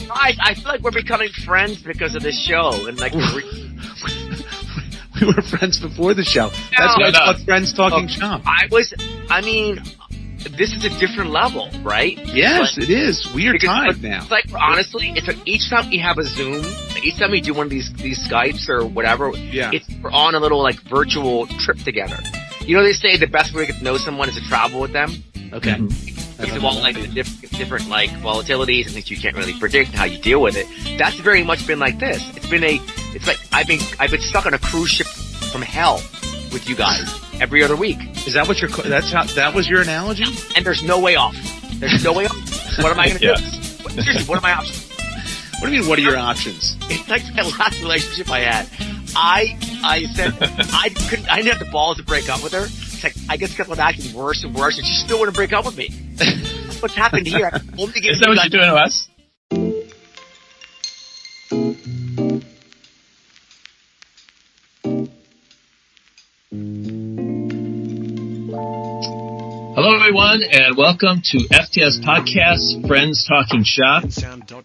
Guys, I feel like we're becoming friends because of this show, and like we were friends before the show. That's why it's called Friends Talking Shop. This is a different level, right? Yes, it is. Weird time now. It's like, honestly, it's like each time we have a Zoom, each time we do one of these Skypes or whatever, we're on a little like virtual trip together. You know, they say the best way to get to know someone is to travel with them. Okay. Mm-hmm. Because of all like the different like volatilities and things you can't really predict and how you deal with it. That's very much been like this. It's like I've been stuck on a cruise ship from hell with you guys every other week. Is that what that was your analogy? And there's no way off. There's no way off. What am I going to do? Seriously, what are my options? What do you mean, what are your options? It's like that last relationship I had. I said I didn't have the balls to break up with her. It's like I just kept on acting worse and worse, and she still wouldn't break up with me. That's what's happened here. Is that what you're doing to us? Hello, everyone, and welcome to FTS Podcast, Friends Talking Shop,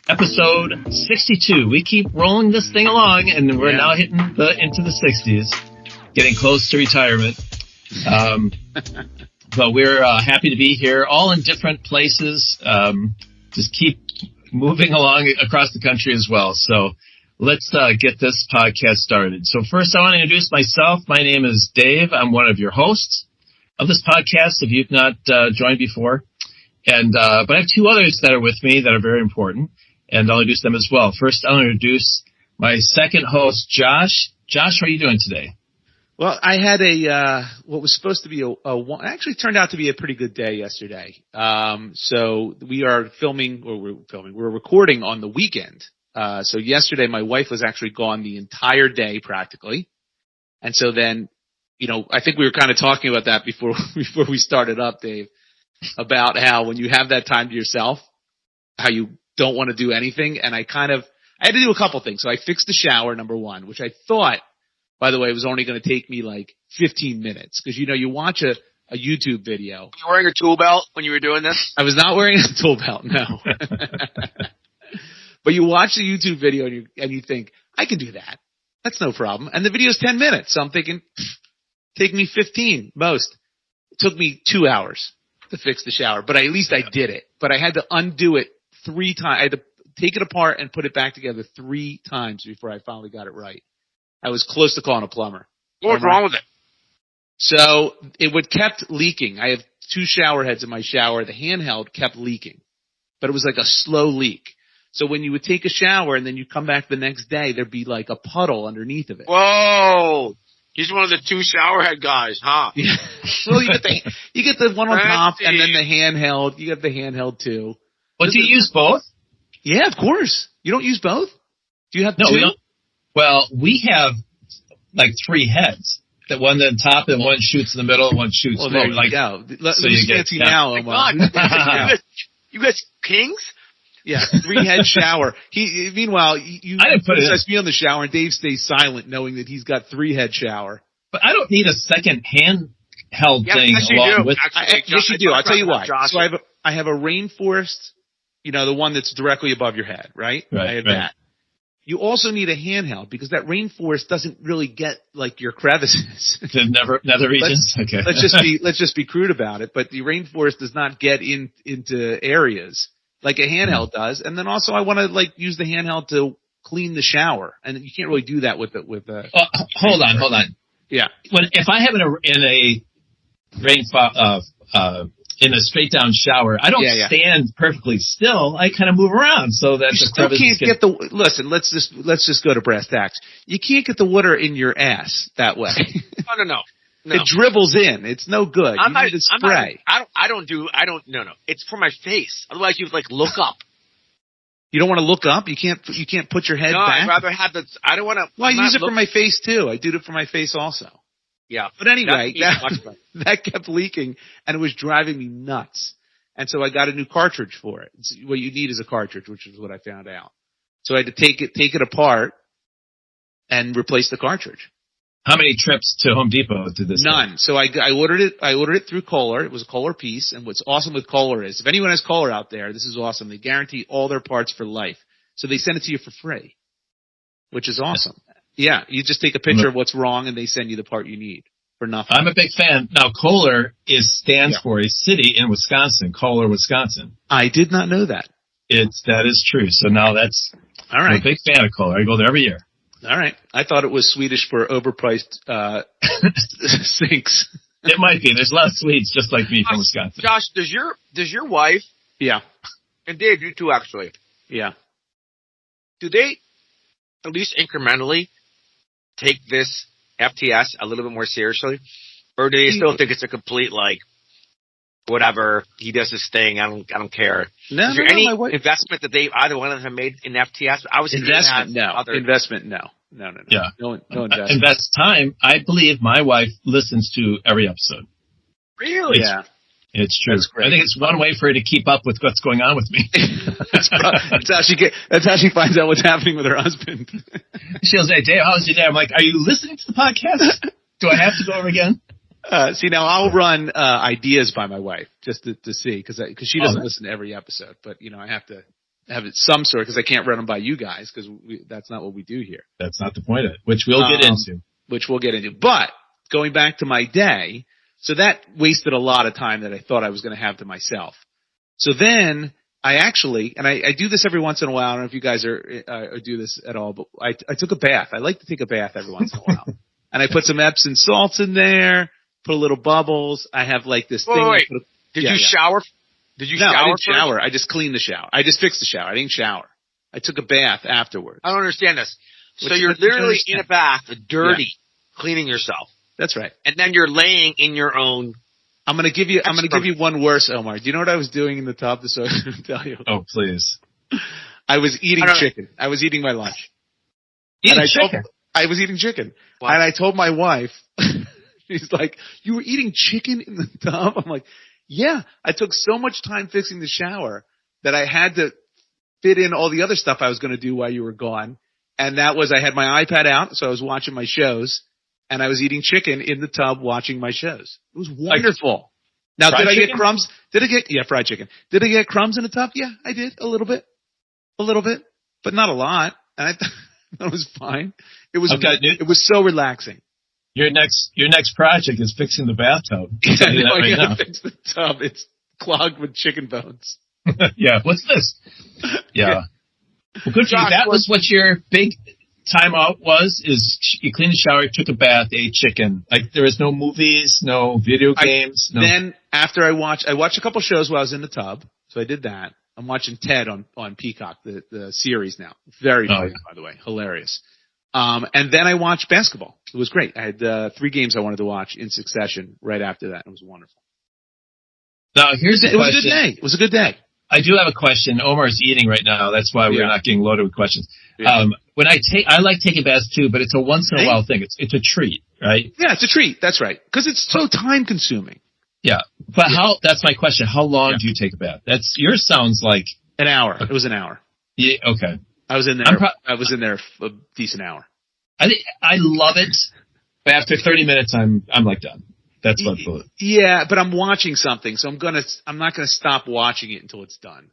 episode 62. We keep rolling this thing along, and we're now hitting into the 60s, getting close to retirement. But we're happy to be here, all in different places. Just keep moving along across the country as well. So let's get this podcast started. So first, I want to introduce myself. My name is Dave. I'm one of your hosts of this podcast, if you've not joined before. And but I have two others that are with me that are very important, and I'll introduce them as well. First, I'll introduce my second host, Josh. Josh, how are you doing today? Well, I had what was supposed to be actually turned out to be a pretty good day yesterday. So we are we're recording on the weekend. So yesterday my wife was actually gone the entire day practically. And so then, you know, I think we were kind of talking about that before we started up, Dave, about how when you have that time to yourself, how you don't want to do anything. And I had to do a couple things. So I fixed the shower, number one, which I thought, by the way, it was only going to take me like 15 minutes. Because, you know, you watch a YouTube video. Were you wearing a tool belt when you were doing this? I was not wearing a tool belt, no. But you watch the YouTube video and you think, I can do that. That's no problem. And the video's 10 minutes. So I'm thinking, take me 15 most. It took me 2 hours to fix the shower. But at least I did it. But I had to undo it 3 times. I had to take it apart and put it back together 3 times before I finally got it right. I was close to calling a plumber. What's wrong with it? So it kept leaking. I have 2 shower heads in my shower. The handheld kept leaking, but it was like a slow leak. So when you would take a shower and then you come back the next day, there'd be like a puddle underneath of it. Whoa! He's one of the 2 shower head guys, huh? Yeah. Well, you get the one on top and then the handheld. You get the handheld too. But do you use both? Yeah, of course. You don't use both? Do you have 2? We don't. Well, we have like 3 heads. That one on top and one shoots in the middle and one shoots low. There you go. So you get now. You guys kings? Yeah, 3-head shower. Meanwhile, you I didn't put it me on the shower and Dave stays silent knowing that he's got 3-head shower. But I don't need a second handheld thing along with it. Yes, you do. I'll tell you why. So I have a rainforest, you know, the one that's directly above your head, right? I have that. You also need a handheld because that rainforest doesn't really get like your crevices. The nether regions. Okay. Let's just be crude about it. But the rainforest does not get into areas like a handheld does. And then also I want to like use the handheld to clean the shower, and you can't really do that with a. Hold on. Yeah. If I have in a straight down shower, I don't stand perfectly still. I kind of move around so that you still can't get the. Listen, let's just go to brass tacks. You can't get the water in your ass that way. No. It dribbles in. It's no good. You need a spray. No. It's for my face. Otherwise, you like look up. You don't want to look up. You can't put your head back. I'd rather have the. I don't want to. Well, I use it for my face too. I do it for my face also. Yeah. But anyway, that kept leaking, and it was driving me nuts. And so I got a new cartridge for it. What you need is a cartridge, which is what I found out. So I had to take it apart and replace the cartridge. How many trips to Home Depot did this? None. So I ordered it through Kohler. It was a Kohler piece. And what's awesome with Kohler is, if anyone has Kohler out there, this is awesome. They guarantee all their parts for life. So they send it to you for free, which is awesome. Yeah, you just take a picture of what's wrong, and they send you the part you need for nothing. I'm a big fan. Now, Kohler stands for a city in Wisconsin, Kohler, Wisconsin. I did not know that. That is true. So now that's all right. I'm a big fan of Kohler. I go there every year. All right. I thought it was Swedish for overpriced sinks. It might be. There's a lot of Swedes just like me from Wisconsin. Josh, does your wife? Yeah. And Dave, you too, actually. Yeah. Do they, at least incrementally, take this FTS a little bit more seriously, or do you still think it's a complete whatever, he does his thing, I don't care? No, is there any investment that either one of them have made in FTS? Investment, no. Investment, no. No. Yeah. No investment. Invest time. I believe my wife listens to every episode. Really? Yeah. It's true. I think it's one way for her to keep up with what's going on with me. that's how she finds out what's happening with her husband. She'll say, Dave, how's your day? I'm like, are you listening to the podcast? Do I have to go over again? See, now I'll run ideas by my wife just to see, because she doesn't listen to every episode. But, I have to have it some sort, because I can't run them by you guys, because that's not what we do here. That's not the point of it, which we'll get into. Which we'll get into. But going back to my day, so that wasted a lot of time that I thought I was going to have to myself. So then I actually, and I do this every once in a while. I don't know if you guys do this at all, but I took a bath. I like to take a bath every once in a while. And I put some Epsom salts in there, put a little bubbles. I have this thing. Wait. Did you shower? Did you shower? No, I didn't shower. I just cleaned the shower. I just fixed the shower. I didn't shower. I took a bath afterwards. I don't understand this. So you're literally in a bath, dirty, cleaning yourself. That's right. And then you're laying in your own. I'm going to give you one worse, Omar. Do you know what I was doing in the tub? So I can tell you. Oh, please. I was eating chicken. I was eating my lunch. I was eating chicken. Wow. And I told my wife, she's like, you were eating chicken in the tub? I'm like, yeah. I took so much time fixing the shower that I had to fit in all the other stuff I was going to do while you were gone. And that was, I had my iPad out, so I was watching my shows. And I was eating chicken in the tub watching my shows. It was wonderful. Now, did I get crumbs? Fried chicken. Did I get crumbs in the tub? Yeah, I did. A little bit, but not a lot. And I thought it was fine. It was so relaxing. Your next project is fixing the bathtub. I gotta fix the tub. It's clogged with chicken bones. Yeah. What's this? Yeah. Well, good for you. That was what your big time out is you cleaned the shower, took a bath, ate chicken. There was no movies, no video games. Then after I watched a couple shows while I was in the tub, so I did that. I'm watching Ted on Peacock, the series now. Very funny, by the way, hilarious. And then I watched basketball. It was great. I had 3 games I wanted to watch in succession right after that. It was wonderful. Now here's the question. It was a good day. It was a good day. I do have a question. Omar's eating right now. That's why we're not getting loaded with questions. Yeah. When I like taking baths too, but it's a once in a while thing. It's a treat, right? Yeah, it's a treat. That's right. Because it's so time consuming. Yeah. But that's my question. How long do you take a bath? Yours sounds like an hour. It was an hour. Yeah. Okay. I was in there a decent hour. I love it. But after 30 minutes, I'm done. That's what bullet. Yeah, but I'm watching something, so I'm not gonna stop watching it until it's done.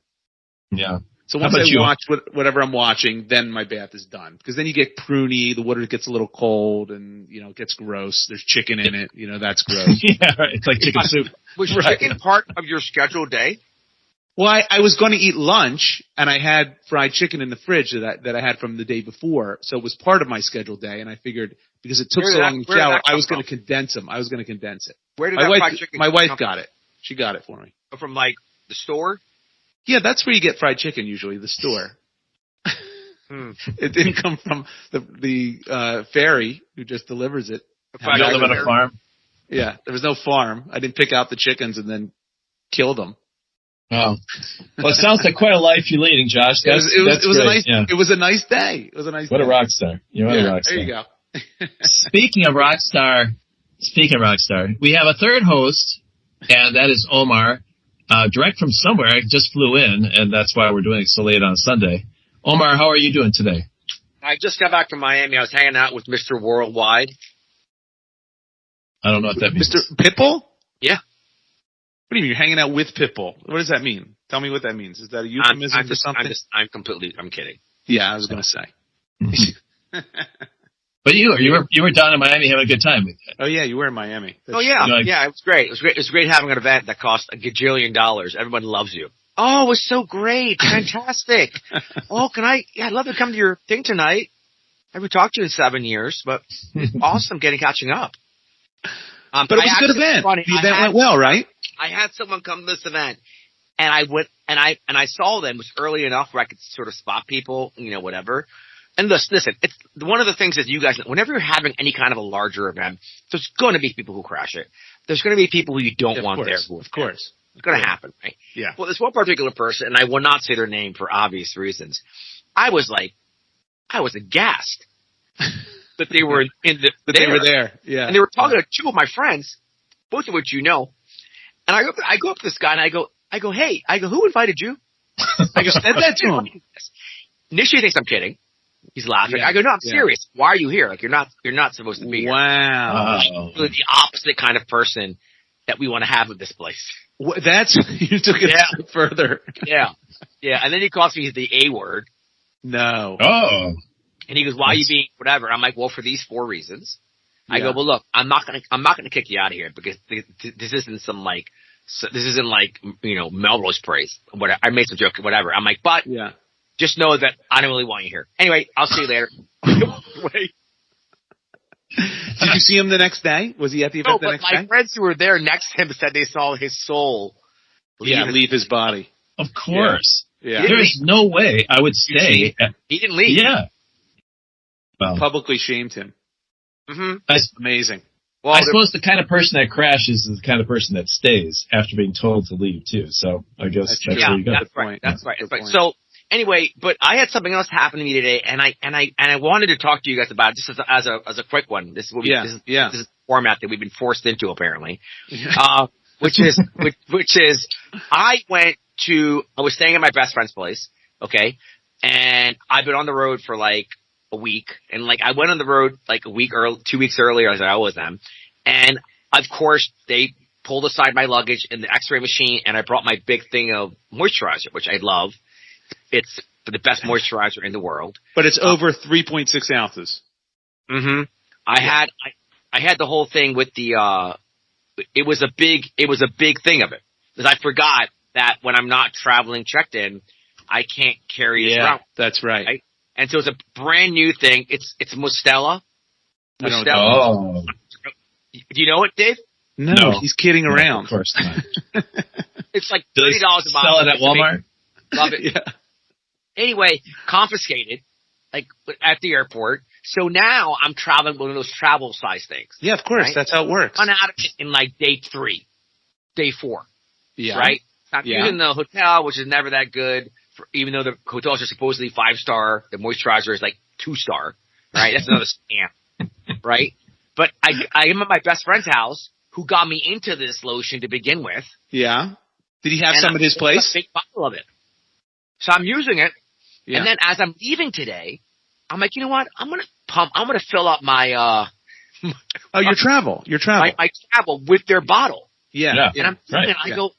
Yeah. So once I watch whatever I'm watching, then my bath is done. Because then you get pruny, the water gets a little cold, and it gets gross. There's chicken in it, that's gross. Yeah, right. It's like chicken soup. Was chicken part of your scheduled day? Well, I was going to eat lunch, and I had fried chicken in the fridge that I had from the day before, so it was part of my scheduled day, and I figured because it took so long to shower, I was going to condense them. I was going to condense it. Where did fried chicken My wife got it. She got it for me. From, the store? Yeah, that's where you get fried chicken usually, the store. It didn't come from the fairy who just delivers it. You don't live on a farm? Yeah, there was no farm. I didn't pick out the chickens and then kill them. Oh, well, it sounds like quite a life you're leading, Josh. It was a nice day. It was a nice. What a rock star! You're a rock star. There you go. Speaking of rock star, we have a third host, and that is Omar, direct from somewhere. I just flew in, and that's why we're doing it so late on Sunday. Omar, how are you doing today? I just got back from Miami. I was hanging out with Mr. Worldwide. I don't know what that means. Mr. Pitbull? Yeah. What do you mean you're hanging out with Pitbull? What does that mean? Tell me what that means. Is that a euphemism for something? I'm kidding. Yeah, I was going to say. But you were down in Miami having a good time. Oh yeah, you were in Miami. Oh yeah, yeah, it was great. It was great having an event that cost $1 gajillion. Everyone loves you. Oh, it was so great, fantastic. Oh, I'd love to come to your thing tonight. I haven't talked to you in 7 years, but awesome catching up. But it was a good event. The event went well, right? I had someone come to this event, and I went and I saw them. It was early enough where I could sort of spot people, whatever. And listen, it's one of the things that you guys, whenever you're having any kind of a larger event, there's going to be people who crash it. There's going to be people who you don't want there. Of course. It's going to happen, right? Yeah. Well, this one particular person, and I will not say their name for obvious reasons, I was aghast that they were they were there. Yeah. And they were talking to two of my friends, both of which you know. And I go up to this guy and I go, hey, who invited you? I go, said that to him. Initially he thinks I'm kidding. He's laughing. Yeah. I go, no, I'm serious. Why are you here? Like you're not supposed to be here. Wow. Like, the opposite kind of person that we want to have at this place. You took it a step further. Yeah. Yeah. And then he calls me the A word. No. Oh. And he goes, why are you being whatever? I'm like, well, for these 4 reasons. I go, well, look, I'm not gonna kick you out of here because this isn't Melrose Place. Whatever. I made some joke, whatever. I'm like, but just know that I don't really want you here. Anyway, I'll see you later. Wait. Did you see him the next day? Was he at the event the next day? My friends who were there next to him said they saw his soul leave his body. Of course. Yeah. There's no way I would stay. He didn't leave. Yeah. Well, publicly shamed him. Mm-hmm. That's amazing. Well, I suppose the kind of person that crashes is the kind of person that stays after being told to leave too. So I guess that's where you go. That's right. That's right. So anyway, but I had something else happen to me today, and I wanted to talk to you guys about it just as a quick one. This is what this is the format that we've been forced into apparently. Which is I was staying at my best friend's place, okay, and I've been on the road for like a week, and like I went on the road like 2 weeks earlier as I always am, and of course they pulled aside my luggage in the X-ray machine, and I brought my big thing of moisturizer, which I love. It's the best moisturizer in the world, but it's over 3.6 ounces. Mm-hmm. I had the whole thing with the. It was a big thing of it because I forgot that when I'm not traveling checked in, I can't carry it around. That's right. And so it's a brand new thing. It's Mustela. Oh. Do you know it, Dave? No, he's kidding around. Of course not. It's like $30 a bottle. Sell it at Walmart? Love it. Yeah. Anyway, confiscated, like at the airport. So now I'm traveling with one of those travel size things. Yeah, of course. Right? That's how it works. I'm out of it in like day 3, day 4. Yeah. Right? I'm using the hotel, which is never that good. Even though the hotels are supposedly 5-star, the moisturizer is like 2-star, right? That's another scam, right? But I am at my best friend's house who got me into this lotion to begin with. Yeah. Did he have some at his place? A big bottle of it. So I'm using it. Yeah. And then as I'm leaving today, I'm like, you know what? I'm going to fill up my, your travel. My travel with their bottle. Yeah. And I'm thinking, I go,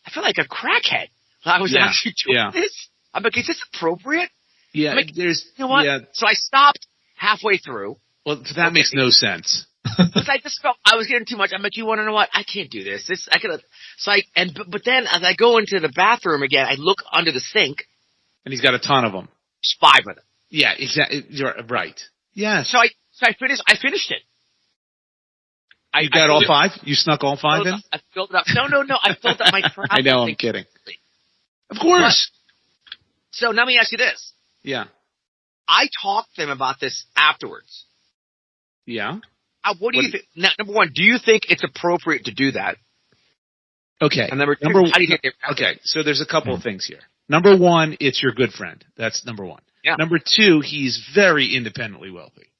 I feel like a crackhead. I was actually doing this. I'm like, is this appropriate? Yeah. I'm like, you know what? Yeah. So I stopped halfway through. Well, that makes no sense. Because I just felt I was getting too much. I'm like, you want to know what? I can't do this. But then as I go into the bathroom again, I look under the sink. And he's got a ton of them. There's 5 of them. Yeah, exactly. You're right. Yeah. So I finished it. You got all 5? You snuck all 5 in? I filled it up. No. I filled up my travel. I know, I'm kidding. Of course. So now let me ask you this. Yeah. I talked to them about this afterwards. Yeah. What do you think? Number one, do you think it's appropriate to do that? Okay. And number 2, how do you think okay, so there's a couple of things here. Number 1, it's your good friend. That's number 1. Yeah. Number 2, he's very independently wealthy.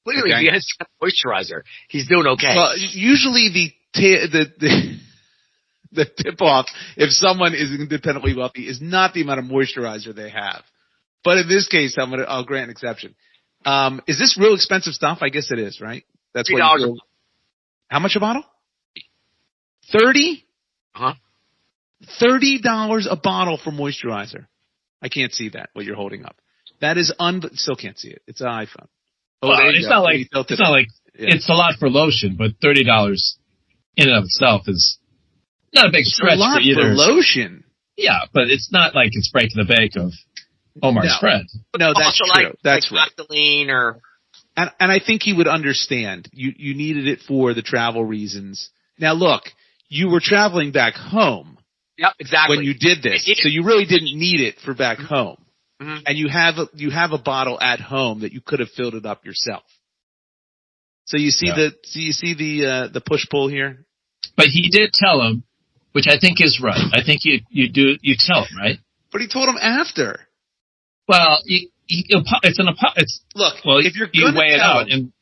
Clearly, he has moisturizer. He's doing okay. Well, usually the tip-off, if someone is independently wealthy, is not the amount of moisturizer they have. But in this case, I'll grant an exception. Is this real expensive stuff? I guess it is, right? That's what $3 a bottle. How much a bottle? 30? Uh-huh. $30 a bottle for moisturizer. I can't see that, what you're holding up. That is still can't see it. It's an iPhone. Oh, well, it's not like it's a lot for lotion, but $30 in and of itself is not a big stretch for either. For lotion. Yeah, but it's not like it's breaking the bank of Omar's friend. No, that's true. That's right. Vaseline or... And I think he would understand. You needed it for the travel reasons. Now look, you were traveling back home. Yep, exactly. When you did this, so you really didn't need it for back home. Mm-hmm. And you have a bottle at home that you could have filled it up yourself. So you see the push pull here. But he did tell him, which I think is right. I think you tell him, right? But he told him after. Well, if you're you weigh it out, and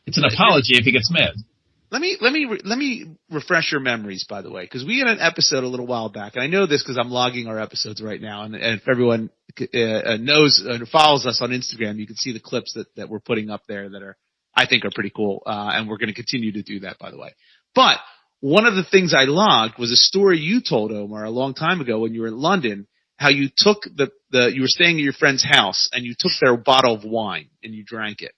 it's an apology if he gets mad. Let me refresh your memories, by the way, because we had an episode a little while back, and I know this because I'm logging our episodes right now, and if everyone knows and follows us on Instagram, you can see the clips that we're putting up there that I think are pretty cool, and we're going to continue to do that, by the way. But one of the things I logged was a story you told, Omar, a long time ago when you were in London, how you took you were staying at your friend's house and you took their bottle of wine and you drank it.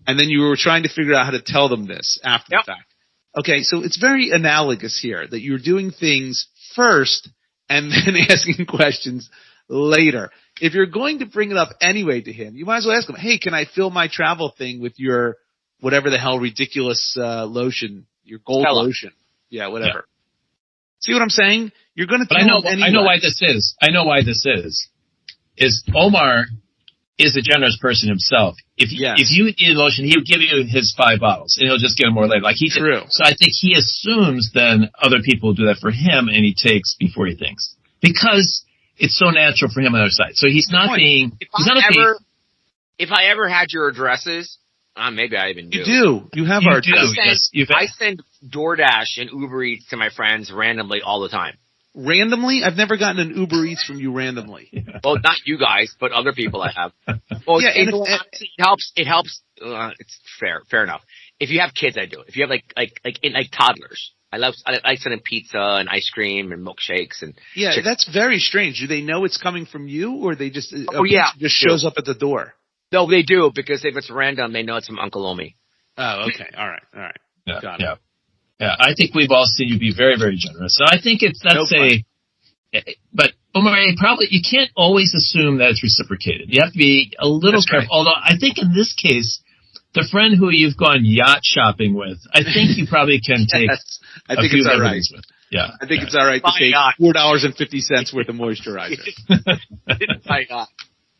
And then you were trying to figure out how to tell them this after the fact. Okay, so it's very analogous here that you're doing things first and then asking questions later. If you're going to bring it up anyway to him, you might as well ask him, hey, can I fill my travel thing with your whatever the hell ridiculous lotion, your gold lotion? Yeah, whatever. Yeah. See what I'm saying? You're going to tell him anyway. I know why this is. Is Omar is a generous person himself. If you need lotion, he would give you his 5 bottles, and he'll just get them more later. Like he did. True. So I think he assumes then other people will do that for him, and he takes before he thinks, because it's so natural for him on the other side. So he's not being. If I ever had your addresses, maybe I even do. You do. You have our addresses. I send DoorDash and Uber Eats to my friends randomly all the time. Randomly? I've never gotten an Uber Eats from you randomly. Yeah. Well, not you guys, but other people I have. Well, yeah, it helps. It helps. It's fair enough. If you have kids, I do. If you have like toddlers, I like sending pizza and ice cream and milkshakes and. Yeah, chicken. That's very strange. Do they know it's coming from you, or they just just shows up at the door? No, they do, because if it's random, they know it's from Uncle Omi. Oh, okay. All right. Yeah, got it. Yeah, I think we've all seen you be very, very generous. So I think but Omar, you can't always assume that it's reciprocated. You have to be a little careful. Right. Although I think in this case, the friend who you've gone yacht shopping with, I think you probably can take I think it's all right. With. Yeah. I think it's all right to take $4.50 worth of moisturizer.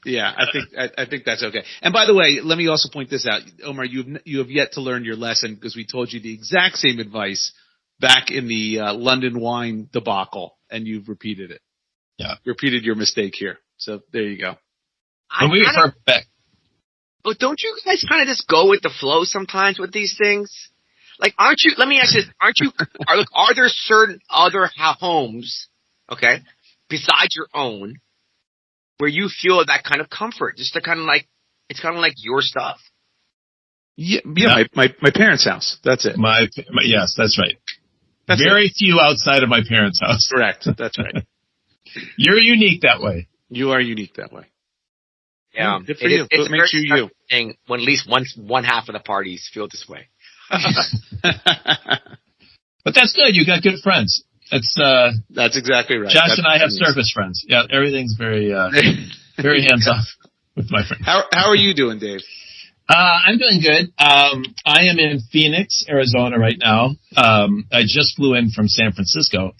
Yeah, I think that's okay. And by the way, let me also point this out, Omar. You have yet to learn your lesson, because we told you the exact same advice back in the London wine debacle, and you've repeated it. Yeah, you repeated your mistake here. So there you go. But don't you guys kind of just go with the flow sometimes with these things? Like, aren't you? Let me ask you this: are there certain other homes, okay, besides your own, where you feel that kind of comfort, just to kind of like, it's kind of like your stuff? Yeah. My parents' house. That's it. Yes, that's right. Very few outside of my parents' house. Correct. That's right. You're unique that way. You are unique that way. Yeah. Good for you. It makes you you. Thing when at least one half of the parties feel this way. But that's good. You got good friends. That's exactly right. Josh and I have surface friends. Yeah, everything's very very hands off with my friends. How are you doing, Dave? I'm doing good. I am in Phoenix, Arizona right now. I just flew in from San Francisco,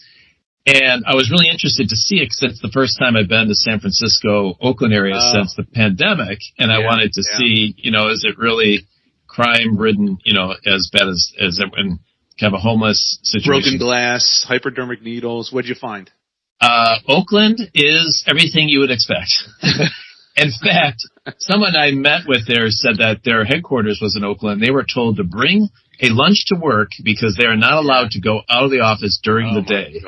and I was really interested to see it because it's the first time I've been to San Francisco, Oakland area since the pandemic, and I wanted to see, is it really crime-ridden, as bad as everyone. Kind of a homeless situation. Broken glass, hypodermic needles. What'd you find? Oakland is everything you would expect. In fact, someone I met with there said that their headquarters was in Oakland. They were told to bring a lunch to work because they are not allowed to go out of the office during the day.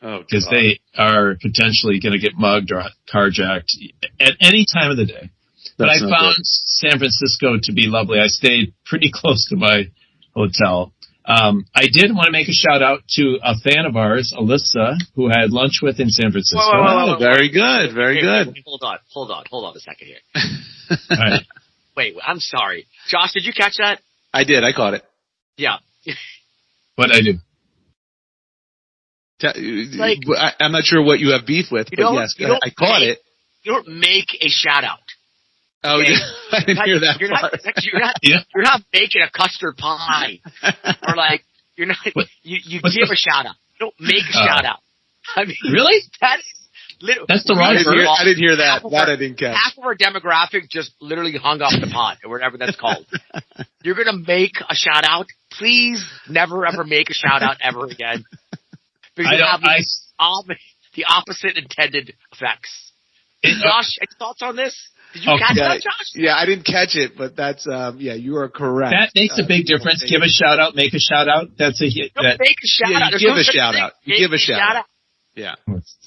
Because they are potentially going to get mugged or carjacked at any time of the day. But I found San Francisco to be lovely. I stayed pretty close to my hotel. I did want to make a shout out to a fan of ours, Alyssa, who I had lunch with in San Francisco. Whoa, very good, very good. Wait, hold on a second here. All right. Wait, I'm sorry. Josh, did you catch that? I did. I caught it. Yeah. What'd I do? I'm not sure what you have beef with, but yes, I caught it. You don't make a shout out. Oh, okay? I didn't hear that part. You're not making a custard pie, or like you're not. You give a shout out. You don't make a shout out. I mean, really? That's the wrong word. I didn't hear that. That I didn't catch. Half of our demographic just literally hung up the pot, or whatever that's called. You're gonna make a shout out. Please never ever make a shout out ever again. Because you have the opposite intended effects. Josh, any thoughts on this? Did you catch that, Josh? Yeah, I didn't catch it, but that's you are correct. That makes a big difference. Give a shout out, make a shout out. That's a hit. Make a shout out. You give a shout out. You give a shout out. Yeah.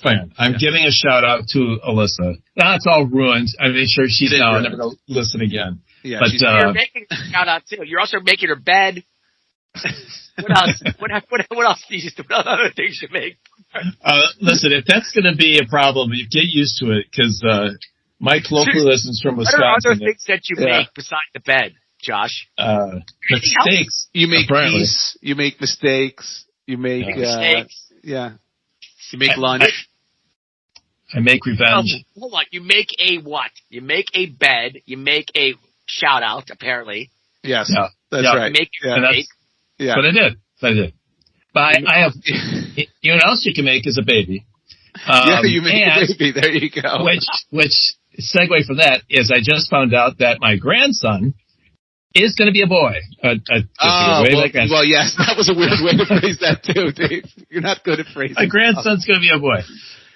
Fine. I'm giving a shout out to Alyssa. That's all ruined. I'm sure she's now never going to listen again. Yeah, but you're making a shout out too. You're also making her bed. What else? What else do you do? What other things you make? Listen, if that's going to be a problem, you get used to it because Mike locally listens from Wisconsin. What are other things that you make besides the bed, Josh? Mistakes. You make peace. You make mistakes. You make mistakes. You make lunch. I make revenge. Hold on. You make a what? You make a bed. You make a shout out. Apparently. Yes. Yeah. That's right. You make your cake. Yeah. But I did. But I have. You know what else you can make is a baby. You make a baby. There you go. Which segue for that is I just found out that my grandson is going to be a boy. Well, yes, that was a weird way to phrase that too, Dave. You're not good at phrasing. My grandson's going to be a boy.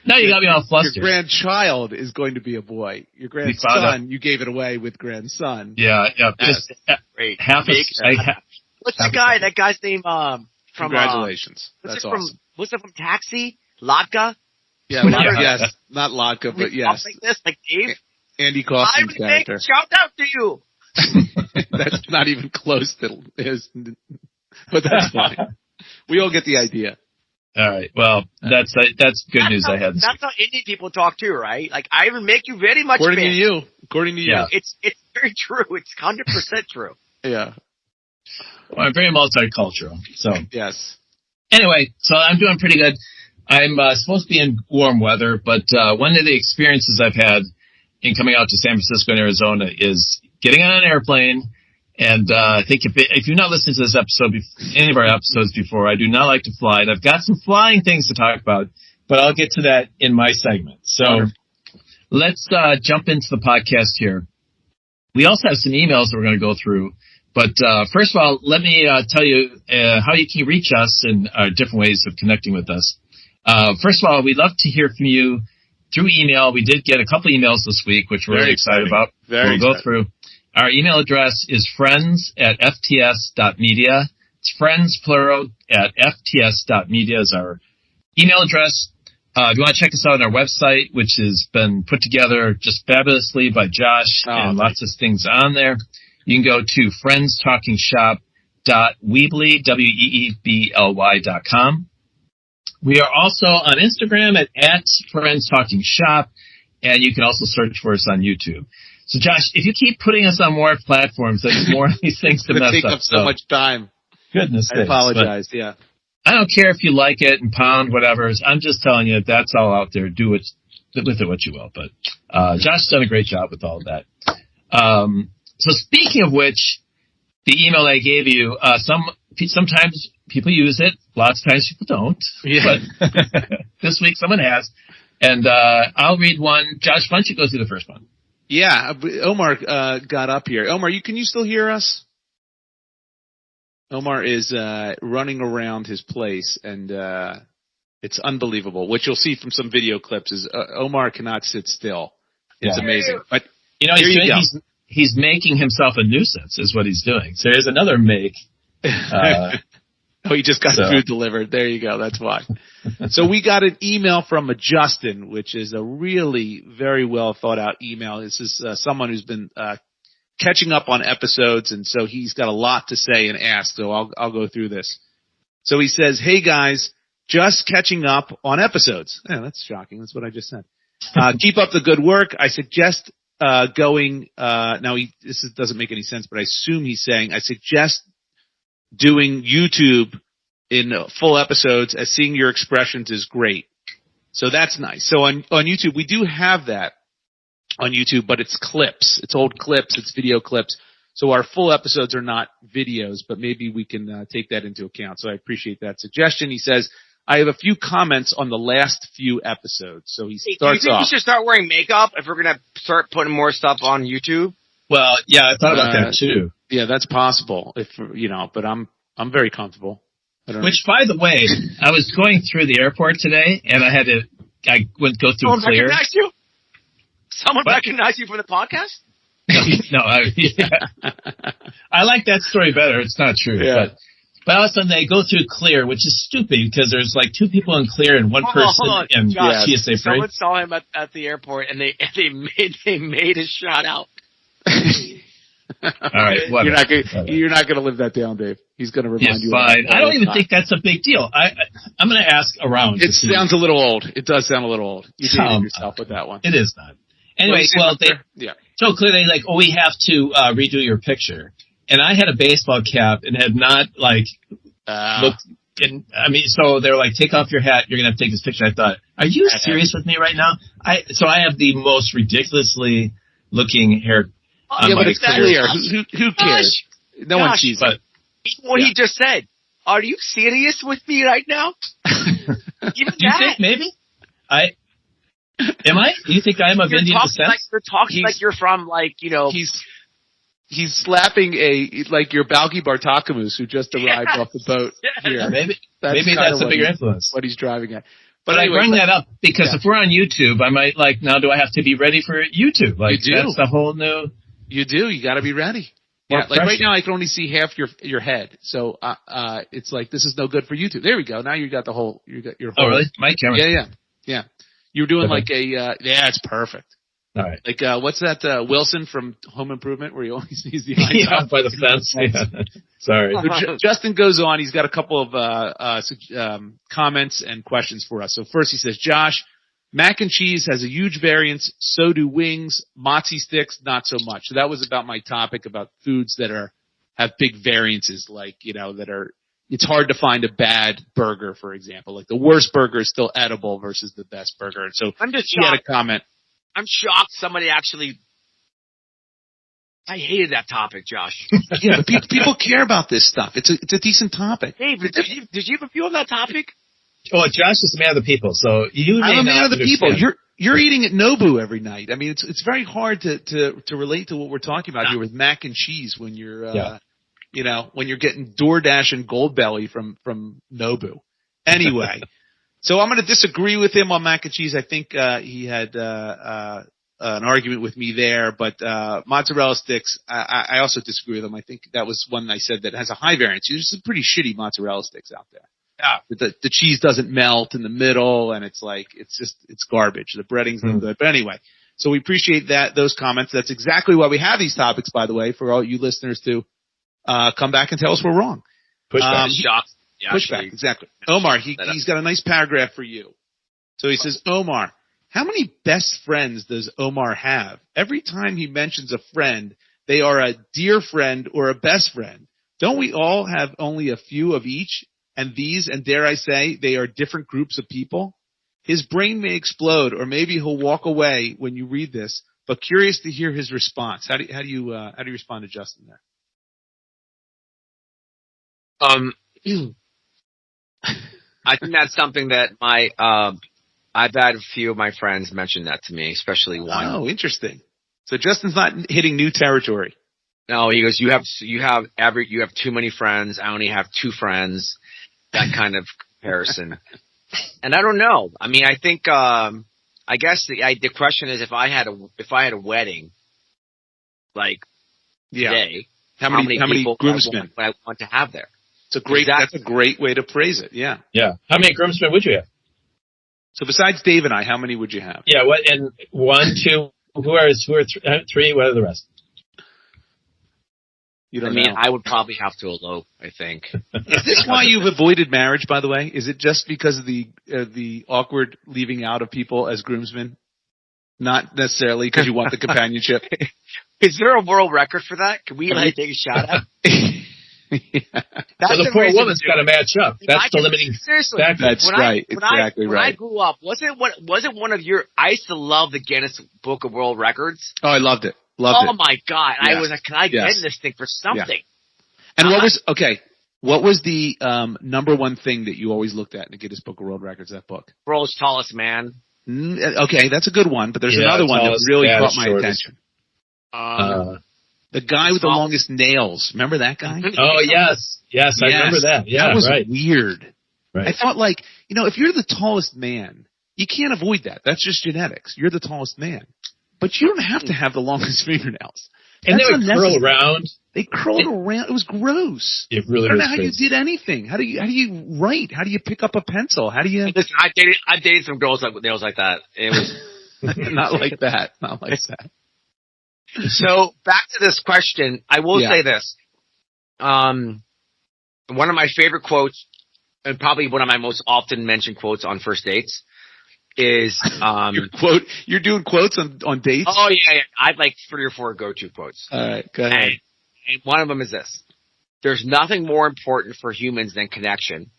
Now you got me all flustered. Your grandchild is going to be a boy. Your grandson, you gave it away with grandson. Yeah. Just great. What's the guy? That guy's name from. Congratulations. That's awesome. What's it from Taxi? Latka? Yeah, yes. Not Latka, but yes. Like this, like Dave? Andy Kaufman's character. I would shout out to you. That's not even close to his, but that's fine. We all get the idea. All right. Well, that's good news. I had. That's how Indian people talk too, right? Like I even make you very much. According to you. It's very true. It's 100% true. Yeah. Well, I'm very multicultural. So yes. Anyway, so I'm doing pretty good. I'm supposed to be in warm weather, but one of the experiences I've had in coming out to San Francisco and Arizona is getting on an airplane. And I think if you've not listened to this episode, any of our episodes before, I do not like to fly. And I've got some flying things to talk about, but I'll get to that in my segment. So let's jump into the podcast here. We also have some emails that we're going to go through. But first of all, let me tell you how you can reach us in different ways of connecting with us. First of all, we'd love to hear from you through email. We did get a couple emails this week, which we're really excited about. We'll go through. Our email address is friends@fts.media. It's friends, plural, @fts.media is our email address. If you want to check us out on our website, which has been put together just fabulously by Josh and lots of things on there, you can go to friendstalkingshop.weebly.com. We are also on Instagram at Friends Talking Shop, and you can also search for us on YouTube. So, Josh, if you keep putting us on more platforms, there's more of these things to mess up. It takes up so much time. Goodness I apologize, yeah. I don't care if you like it and pound whatever. I'm just telling you that's all out there. Do with it what you will. But Josh's done a great job with all of that. So speaking of which, the email I gave you, sometimes people use it. Lots of times people don't. Yeah. But this week someone has. And I'll read one. Josh, why don't you go through the first one? Yeah, Omar got up here. Omar, can you still hear us? Omar is running around his place, and it's unbelievable. What you'll see from some video clips is Omar cannot sit still. It's amazing. But he's making himself a nuisance is what he's doing. So here's another make. He just got food delivered. There you go. That's why. So we got an email from Justin, which is a really very well thought out email. This is someone who's been catching up on episodes, and so he's got a lot to say and ask. So I'll go through this. So he says, "Hey guys, just catching up on episodes." Yeah, that's shocking. That's what I just said. Keep up the good work. I suggest going. This doesn't make any sense, but I assume he's saying I suggest doing YouTube in full episodes, as seeing your expressions is great. So that's nice. So on YouTube, we do have that on YouTube, but it's clips. It's old clips. It's video clips. So our full episodes are not videos, but maybe we can take that into account. So I appreciate that suggestion. He says, I have a few comments on the last few episodes. So he starts off. Do you think we should start wearing makeup if we're going to start putting more stuff on YouTube? Well, yeah, I thought about that too. Yeah, that's possible. But I'm very comfortable. Which, by the way, I was going through the airport today, and I went go through Clear. Recognized you? Someone recognized you from the podcast? No, I like that story better. It's not true. Yeah. But all of a sudden they go through Clear, which is stupid because there's like two people in Clear and one person in TSA Freight. Someone saw him at the airport, and they made his shot out. All right, you're not gonna live that down, Dave. He's gonna remind you. Fine. I don't even think that's a big deal. I'm gonna ask around. It sounds a little old. It does sound a little old. You dated yourself with that one. It is not. Anyway, so clearly like, we have to redo your picture. And I had a baseball cap and had not looked. So they're like, take off your hat. You're gonna have to take this picture. I thought, are you serious with me right now? So I have the most ridiculously looking hair. But it's clear. Who cares? No one sees it. What he just said. Are you serious with me right now? Even you think maybe? Am I? Do you think I am of Indian descent? You're talking like you're from He's slapping your Balki Bartakamus who just arrived off the boat here. Maybe that's a bigger influence. What he's driving at. But anyway, I bring that up because if we're on YouTube, I might now do I have to be ready for YouTube? You do. That's the whole new. You do. You got to be ready. Yeah, right now I can only see half your head, so it's like this is no good for YouTube. There we go. Now you got your whole. Oh really? My camera. Yeah. You were doing it's perfect. All right. Like what's that Wilson from Home Improvement where he always sees the eyes by the fence. Yeah. Sorry. So Justin goes on. He's got a couple of comments and questions for us. So first he says, Josh, mac and cheese has a huge variance. So do wings. Mozzie sticks, not so much. So that was about my topic about foods that have big variances, it's hard to find a bad burger, for example. Like the worst burger is still edible versus the best burger. And so he had a comment. I'm shocked somebody actually. I hated that topic, Josh. Yeah, but people care about this stuff. It's a decent topic. Hey, did you have a view on that topic? Oh, Josh is a man of the people, so I'm a man of the people. You're eating at Nobu every night. I mean, it's very hard to relate to what we're talking about here with mac and cheese when you're when you're getting DoorDash and Goldbelly from Nobu. Anyway, so I'm going to disagree with him on mac and cheese. I think he had an argument with me there, but mozzarella sticks, I also disagree with him. I think that was one I said that has a high variance. There's some pretty shitty mozzarella sticks out there. Yeah. The cheese doesn't melt in the middle, and it's garbage. The breading's no good. But anyway, so we appreciate those comments. That's exactly why we have these topics, by the way, for all you listeners to come back and tell us we're wrong. Pushback. Pushback, exactly. Omar, he's got a nice paragraph for you. So he says, Omar, how many best friends does Omar have? Every time he mentions a friend, they are a dear friend or a best friend. Don't we all have only a few of each? And dare I say, they are different groups of people? His brain may explode, or maybe he'll walk away when you read this, but curious to hear his response. How do you respond to Justin there? I think that's something that I've had a few of my friends mention that to me, especially one. Oh, interesting. So Justin's not hitting new territory. No, he goes, you have too many friends. I only have 2 friends. That kind of comparison. And I don't know. I mean, I think, I guess the question is if I had a wedding, today, how many people groomsmen would I want to have there? That's a great way to phrase it. Yeah. Yeah. How many groomsmen would you have? So besides Dave and I, how many would you have? Yeah. What? And 1, 2. Who are 3? What are the rest? You don't I mean, know. I would probably have to elope, I think. Is this why you've avoided marriage, by the way? Is it just because of the awkward leaving out of people as groomsmen? Not necessarily because you want the companionship. Is there a world record for that? Can we take a shot at? That's the poor woman's got to match up. That's the limiting factor. That's right. Exactly right. When I grew up, wasn't one of your? I used to love the Guinness Book of World Records. Oh, I loved it. Oh my God! Yes. I was like, can I get in this thing for something? Yeah. And what was the number one thing that you always looked at in the Guinness Book of World Records? That book. World's tallest man. Okay, that's a good one. But there's another one that really caught my attention. The guy with the longest nails. Remember that guy? Oh yes, I remember that. Yeah, that was right. weird. Right. I thought, if you're the tallest man, you can't avoid that. That's just genetics. You're the tallest man. But you don't have to have the longest fingernails. And they would curl around. They curled around. It was gross. It really was. I don't know how you did anything. How do you write? How do you pick up a pencil? How do you? Listen, I dated some girls with nails like that. It was not like that. Not like that. So back to this question, I will say this. One of my favorite quotes, and probably one of my most often mentioned quotes on first dates, is You're doing quotes on dates? Oh yeah. I'd like 3 or 4 go-to quotes. All right, go ahead. And one of them is this: there's nothing more important for humans than connection.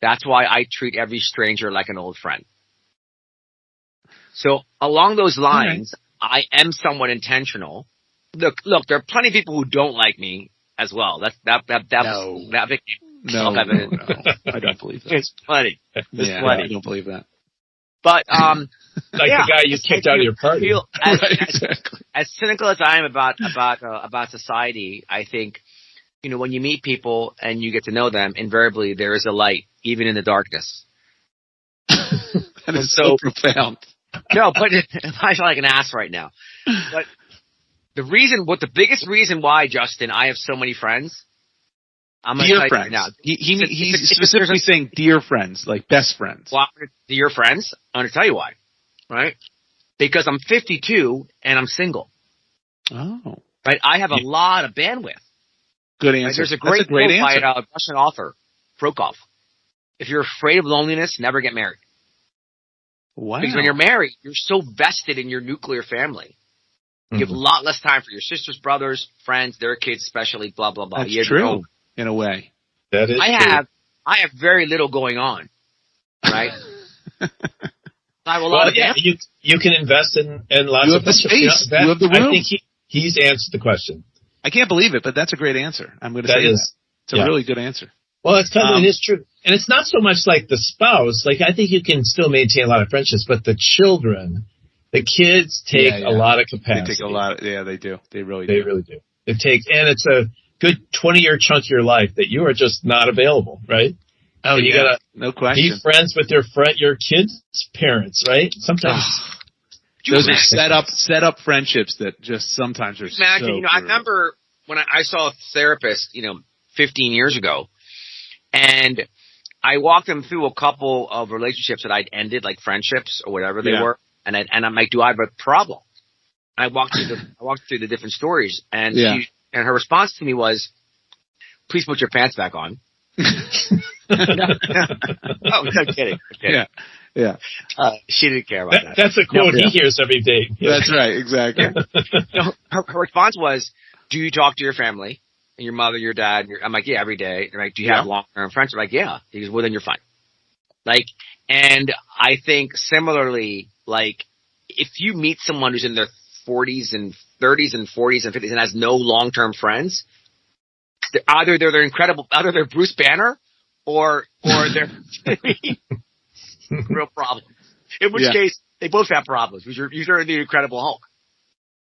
That's why I treat every stranger like an old friend. So along those lines, I am somewhat intentional. Look, there are plenty of people who don't like me as well. That became self-evident. No. I don't believe that. It's plenty. I don't believe that. But the guy you kicked out of your party. As cynical as I am about society, I think, when you meet people and you get to know them, invariably there is a light, even in the darkness. That is so profound. No, but I feel like an ass right now. But the biggest reason why, Justin, I have so many friends. I'm dear friends. Now. He's specifically saying dear friends, like best friends. Well, dear friends, I'm going to tell you why, right? Because I'm 52 and I'm single. Oh. Right? I have a lot of bandwidth. Good answer. Right? There's a great quote by a Russian author, Prokop. If you're afraid of loneliness, never get married. Wow. Because when you're married, you're so vested in your nuclear family. You have a lot less time for your sisters, brothers, friends, their kids, especially, blah, blah, blah. That's true, in a way. That is true. I have very little going on, right? I have a lot of you can invest in lots of the space. You have the room. I think he's answered the question. I can't believe it, but that's a great answer. I'm going to say that. It's a really good answer. Well, it's it is true. And it's not so much like the spouse. Like, I think you can still maintain a lot of friendships, but the children, the kids take a lot of capacity. They take a lot. They do. They really do. They really do. And it's a good 20-year chunk of your life that you are just not available, right? Oh, and you gotta no question. Be friends with your kids' parents, right? Sometimes those are set up friendships that just sometimes are. Imagine, I remember when I saw a therapist, 15 years ago, and I walked them through a couple of relationships that I'd ended, like friendships or whatever they were, and I'm like, do I have a problem? And I walked through the different stories, and and her response to me was, "Please put your pants back on." Oh, no kidding. Okay. Yeah. She didn't care about that. That's a quote he hears every day. That's right. Exactly. Her response was, "Do you talk to your family and your mother, your dad?" I'm like, "Yeah, every day." They're like, "Do you have long-term friends?" I'm like, "Yeah." He goes, "Well, then you're fine." And I think similarly, if you meet someone who's in their 30s and 40s and 50s and has no long-term friends, either they're Bruce Banner or they're real problem. In which case, they both have problems. You're the Incredible Hulk.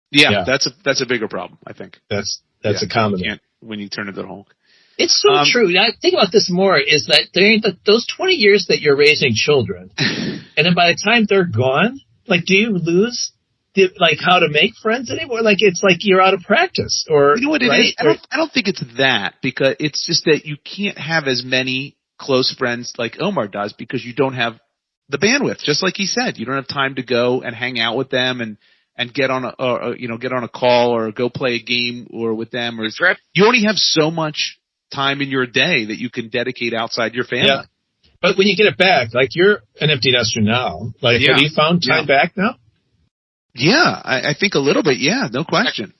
Yeah, that's a bigger problem, I think. That's a common one. When you turn into the Hulk. It's so true. I think about this more is that those 20 years that you're raising children, and then by the time they're gone, do you lose how to make friends anymore? It's like you're out of practice, or you know what it is? I don't think it's that, because it's just that you can't have as many close friends like Omar does because you don't have the bandwidth. Just like he said, you don't have time to go and hang out with them and and get on a call or go play a game or with them. Or you only have so much time in your day that you can dedicate outside your family. Yeah. But when you get it back, like you're an empty nester now. Like, have you found time back now? Yeah, I think a little bit. Yeah, no question.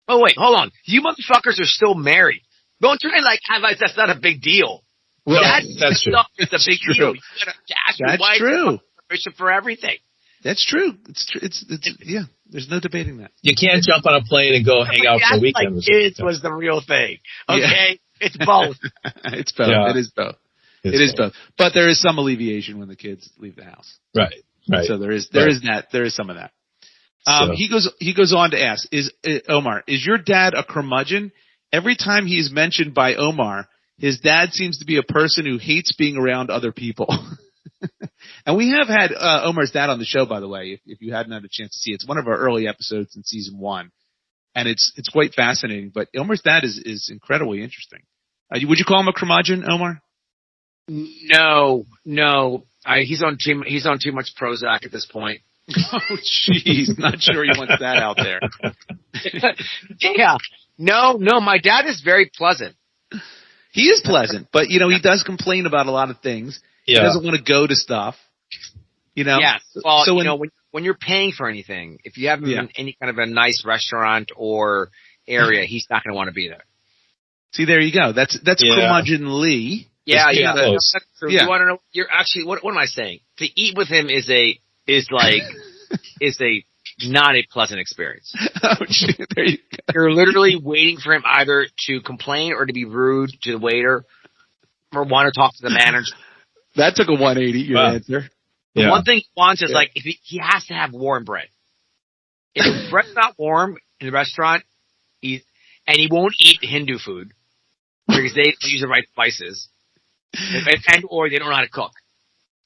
Oh wait, hold on. You motherfuckers are still married. Don't try and that's not a big deal. Well, that's true. It's a big deal. You gotta ask your wife permission for everything. That's true. It's yeah. There's no debating that. You can't jump on a plane and go hang out for a weekend. Like kids was the real thing. Okay, it's both. It's both. Yeah. It is both. It is both. But there is some alleviation when the kids leave the house. Right. So there is some of that. He goes on to ask, Omar, is your dad a curmudgeon? Every time he's mentioned by Omar, his dad seems to be a person who hates being around other people. And we have had Omar's dad on the show, by the way, if you hadn't had a chance to see it. It's one of our early episodes in season 1. And it's quite fascinating. But Omar's dad is incredibly interesting. Would you call him a curmudgeon, Omar? No. He's on too much Prozac at this point. Oh, jeez. Not sure he wants that out there. Yeah. No, my dad is very pleasant. He is pleasant, but, he does complain about a lot of things. Yeah. He doesn't want to go to stuff, Yes. Well, so when you're paying for anything, if you have him in any kind of a nice restaurant or area, he's not going to want to be there. See, there you go. That's curmudgeonly. Yeah. That's true. You want to know? You're actually, what am I saying? To eat with him is not a pleasant experience. Oh, shit. There you go. You're literally waiting for him either to complain or to be rude to the waiter or want to talk to the manager. That took a 180, your answer. The one thing he wants is if he has to have warm bread. If the bread's not warm in the restaurant, he won't eat Hindu food because they don't use the right spices, or they don't know how to cook.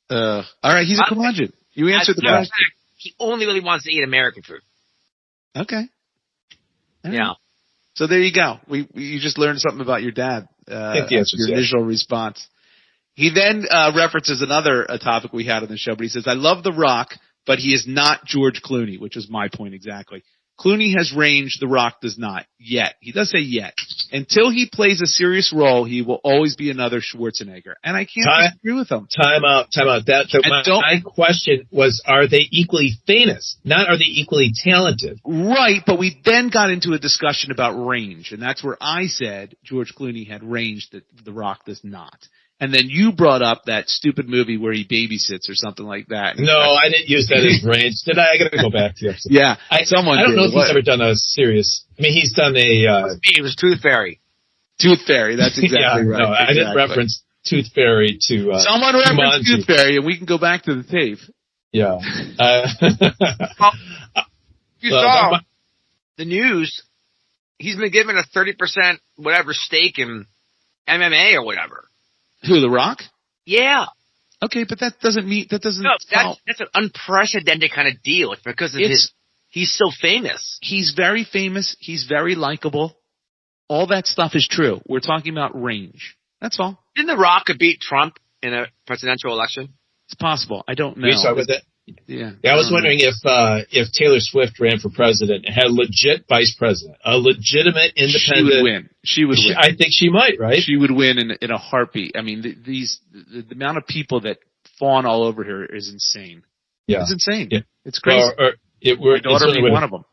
All right, he's a curmudgeon. You answered the question. He only really wants to eat American food. Okay. Right. Yeah. So there you go. You just learned something about your dad. I think the answer is your initial response. He then references another topic we had on the show, but he says, I love The Rock, but he is not George Clooney, which is my point exactly. Clooney has range, The Rock does not. Yet. He does say yet. Until he plays a serious role, he will always be another Schwarzenegger. And I can't disagree with him. Time out. My question was, are they equally famous? Not are they equally talented? Right, but we then got into a discussion about range, and that's where I said George Clooney had range that The Rock does not. And then you brought up that stupid movie where he babysits or something like that. No, I didn't use that as range. Did I? I got to go back to the episode. Yeah, I don't know if he's ever done a serious. I mean, he's done a. It was Tooth Fairy. Tooth Fairy. That's exactly right. No, I didn't reference Tooth Fairy to. Someone referenced Tooth Fairy, and we can go back to the tape. Yeah. You saw the news. He's been given a 30% whatever stake in MMA or whatever. Who, The Rock? Yeah. Okay, but that doesn't mean that's an unprecedented kind of deal. It's because of he's so famous. He's very famous. He's very likable. All that stuff is true. We're talking about range. That's all. Didn't The Rock beat Trump in a presidential election? It's possible. I don't know. You talk about that? Yeah. I was wondering if Taylor Swift ran for president and had a legit vice president, a legitimate independent. She would win. I think she might, right? She would win in a heartbeat. I mean, the amount of people that fawn all over her is insane. Yeah. It's insane. Yeah. It's crazy. My daughter being one of them.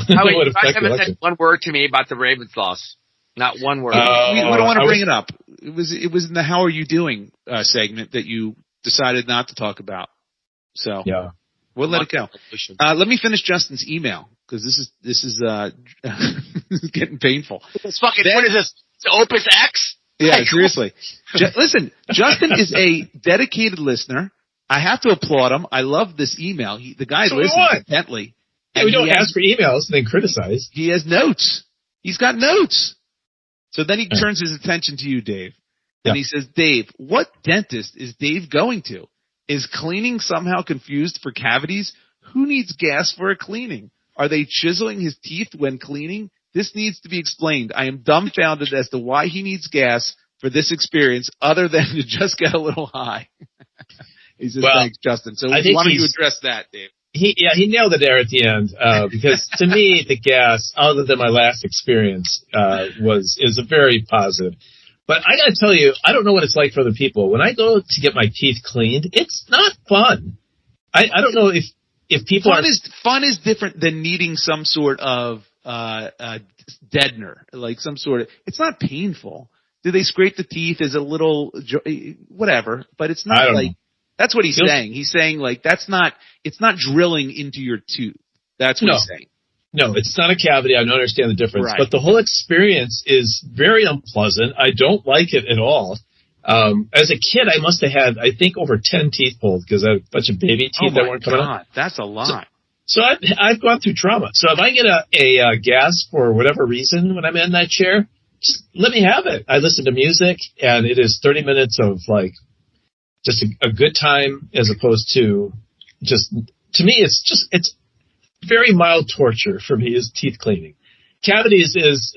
You guys haven't said one word to me about the Ravens loss. Not one word. We don't want to bring it up. It was in the How Are You Doing segment that you decided not to talk about. So yeah, we'll let it go. Let me finish Justin's email because this is getting painful. It's fucking. What is this? It's Opus X? Yeah, seriously. Listen, Justin is a dedicated listener. I have to applaud him. I love this email. The guy listens intently. Yeah, we don't ask for emails and then criticize. He has notes. He's got notes. So then he turns his attention to you, Dave, and he says, "Dave, what dentist is Dave going to? Is cleaning somehow confused for cavities? Who needs gas for a cleaning? Are they chiseling his teeth when cleaning? This needs to be explained. I am dumbfounded as to why he needs gas for this experience other than to just get a little high." He says, thanks, Justin. So why don't you address that, Dave? He nailed it there at the end, because to me, the gas, other than my last experience, is a very positive. But I gotta tell you, I don't know what it's like for other people. When I go to get my teeth cleaned, it's not fun. I don't know if people fun is different than needing some sort of, deadener, like some sort of, it's not painful. Do they scrape the teeth? Is it a little, whatever, but it's not like, that's what he's saying. He's saying like, it's not drilling into your tooth. That's what he's saying. No, it's not a cavity. I don't understand the difference. Right. But the whole experience is very unpleasant. I don't like it at all. As a kid, I must have had, I think, over 10 teeth pulled because I had a bunch of baby teeth that weren't coming out. That's a lot. So I've gone through trauma. So if I get a gas for whatever reason when I'm in that chair, just let me have it. I listen to music, and it is 30 minutes of like just a good time as opposed to just, to me, it's very mild torture for me is teeth cleaning. Cavities is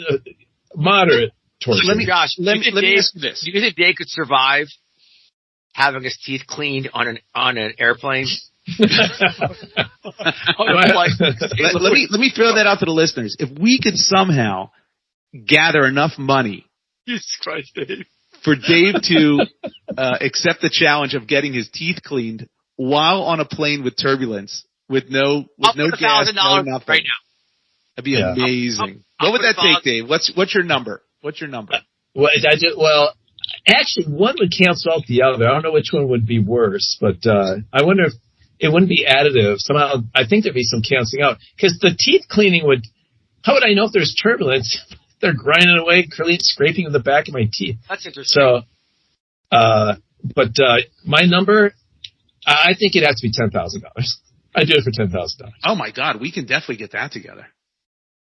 moderate torture. Let me ask you this. Do you think Dave could survive having his teeth cleaned on an airplane? Let me throw that out to the listeners. If we could somehow gather enough money, Jesus Christ, Dave, for Dave to accept the challenge of getting his teeth cleaned while on a plane with turbulence, with no gas, no nothing, right now, that'd be amazing. What would that take, Dave? What's your number? What's your number? Well, actually, one would cancel out the other. I don't know which one would be worse, but I wonder if it wouldn't be additive. Somehow, I think there'd be some canceling out. Because the teeth cleaning how would I know if there's turbulence? They're grinding away, scraping the back of my teeth. That's interesting. So, but my number, I think it'd have to be $10,000. I'd do it for $10,000. Oh my God, we can definitely get that together.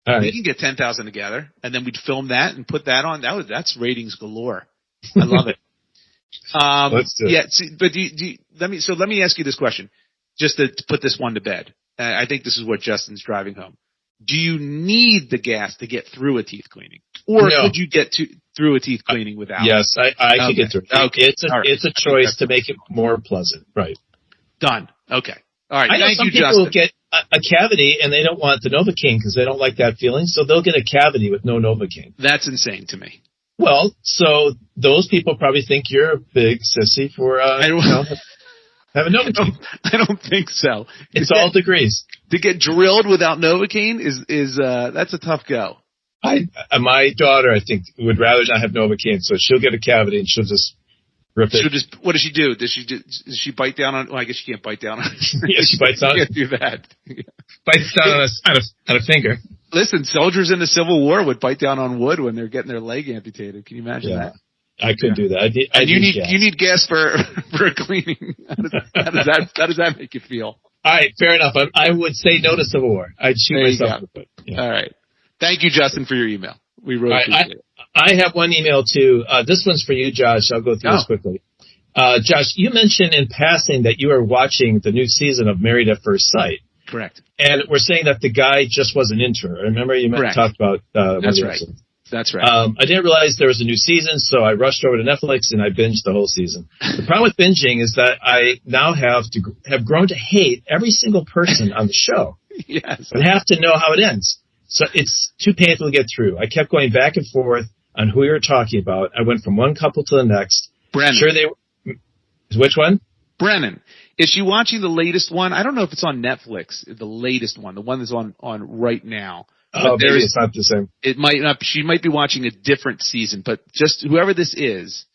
All right. We can get 10,000 together, and then we'd film that and put that on. That's ratings galore. I love it. Let's do it. Yeah, but let me ask you this question, just to put this one to bed. I think this is what Justin's driving home. Do you need the gas to get through a teeth cleaning, or could you get through a teeth cleaning without? Yes, I could get through. Okay, it's a choice to make it more pleasant. Right. Done. Okay. All right. I know some people will get a cavity and they don't want the Novocaine because they don't like that feeling, so they'll get a cavity with no Novocaine. That's insane to me. Well, so those people probably think you're a big sissy for having Novocaine. I don't think so. It's all degrees. To get drilled without Novocaine is that's a tough go. My daughter, I think, would rather not have Novocaine, so she'll get a cavity and she'll just rip it. What does she do? Does she bite down on? Well, I guess she can't bite down on. Yeah, she bites on. She can't do that. Bites down on a finger. Listen, soldiers in the Civil War would bite down on wood when they're getting their leg amputated. Can you imagine that? I could do that. You need gas for cleaning. How does that make you feel? All right, fair enough. I would say no to Civil War. I'd shoot myself. All right. Thank you, Justin, for your email. We really appreciate it. I have one email too. This one's for you, Josh. I'll go through this quickly. Josh, you mentioned in passing that you are watching the new season of Married at First Sight. Correct. And we're saying that the guy just wasn't into her. Remember you talked about That's right. That's right. I didn't realize there was a new season, so I rushed over to Netflix and I binged the whole season. The problem with binging is that I now have grown to hate every single person on the show. Yes. And have to know how it ends. So it's too painful to get through. I kept going back and forth on who we were talking about. I went from one couple to the next. Brennan. Which one? Brennan. Is she watching the latest one? I don't know if it's on Netflix, the latest one, the one that's on right now. Oh, maybe it's not the same. It might not. She might be watching a different season, but just whoever this is,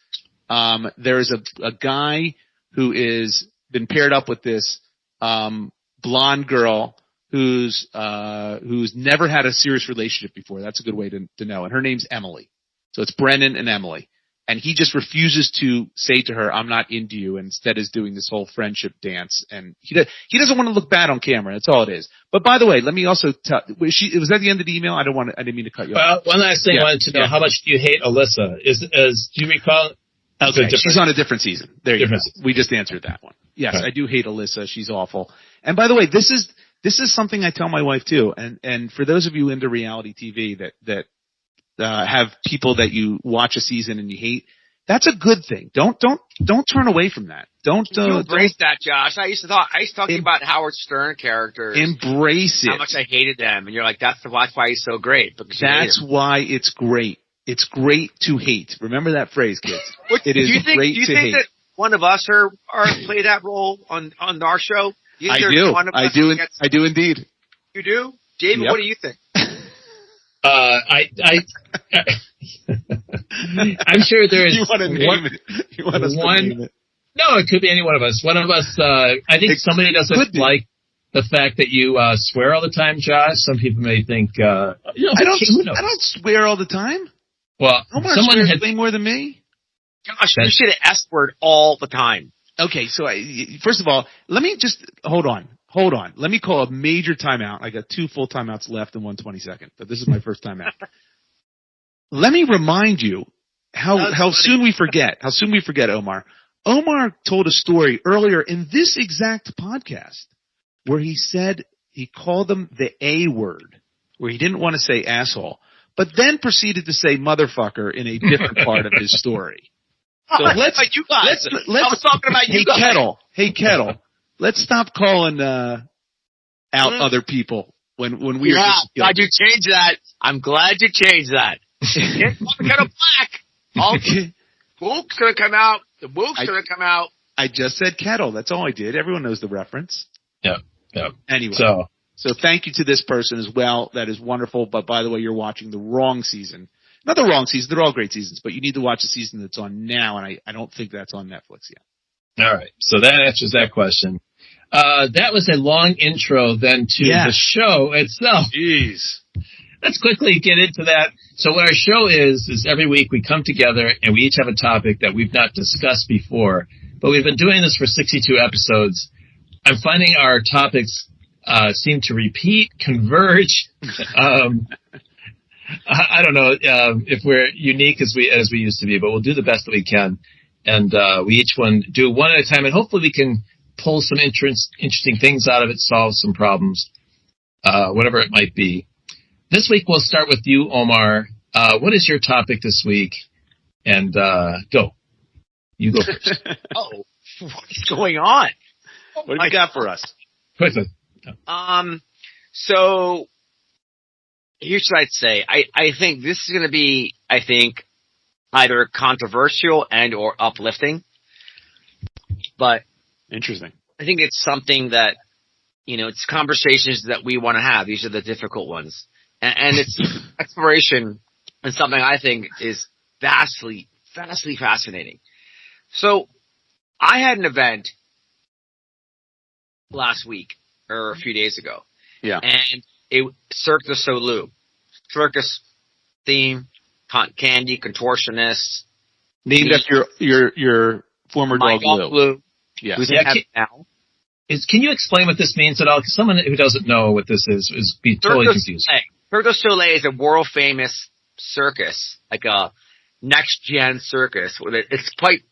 there is a guy who is been paired up with this blonde girl who's never had a serious relationship before. That's a good way to know. And her name's Emily. So it's Brennan and Emily. And he just refuses to say to her, "I'm not into you," and instead is doing this whole friendship dance. And he doesn't want to look bad on camera. That's all it is. But by the way, let me also tell. Was that the end of the email? I didn't mean to cut you off. One last thing I wanted to know: how much do you hate Alyssa? Do you recall? Okay, she's on a different season. There you go. Season. We just answered that one. Yes, right. I do hate Alyssa. She's awful. And by the way, this is something I tell my wife too. And for those of you into reality TV that have people that you watch a season and you hate, That's a good thing. Don't turn away from that. Don't embrace that, Josh. I used to talk to you about Howard Stern characters. Embrace it. How much I hated them, and you're like, that's why he's so great. That's why it's great. It's great to hate. Remember that phrase, kids. It is great to hate. Do you think that one of us are play that role on our show? I do. I do indeed. You do, David. Yep. What do you think? I'm sure there is. You want to name it? You want us to name it? No, it could be any one of us. One of us. I think somebody doesn't like the fact that you swear all the time, Josh. Some people may think. I don't swear all the time. Well, someone had way more than me. Gosh, you should have S-word all the time. Okay, so first of all, let me just hold on. Let me call a major timeout. I got 2 full timeouts left in 1/22, but this is my first timeout. Let me remind you how soon we forget. How soon we forget, Omar. Omar told a story earlier in this exact podcast where he said he called them the A word, where he didn't want to say asshole, but then proceeded to say motherfucker in a different part of his story. So let's I was talking about you guys. Hey Kettle. Let's stop calling out other people when we are just glad you changed that. I'm glad you changed that. Get Kettle black. Wook's gonna come out. The Wook's gonna come out. I just said Kettle. That's all I did. Everyone knows the reference. Yeah. Anyway. So thank you to this person as well. That is wonderful. But by the way, you're watching the wrong season. Not the wrong season. They're all great seasons, but you need to watch the season that's on now, and I don't think that's on Netflix yet. All right. So that answers that question. That was a long intro then to the show itself. Jeez. Let's quickly get into that. So what our show is every week we come together and we each have a topic that we've not discussed before, but we've been doing this for 62 episodes. I'm finding our topics seem to repeat, converge. I don't know if we're unique as we used to be, but we'll do the best that we can. And we each do one at a time, and hopefully we can pull some interesting things out of it, solve some problems, whatever it might be. This week we'll start with you, Omar. What is your topic this week? And go. You go first. Oh, what's going on? What do you got for us? Quickly. So here's what I'd say. I think this is going to be, either controversial and or uplifting. But interesting. I think it's something that, it's conversations that we want to have. These are the difficult ones. And it's exploration and something I think is vastly fascinating. So I had an event last week or a few days ago. Yeah. And it Cirque du Soleil. Circus theme, candy, contortionists. Named after your former dog Blue. Yeah. Who's in heaven now. Can you explain what this means at all? Because someone who doesn't know what this is be totally confused. Cirque du Soleil is a world famous circus, like a next gen circus. It's quite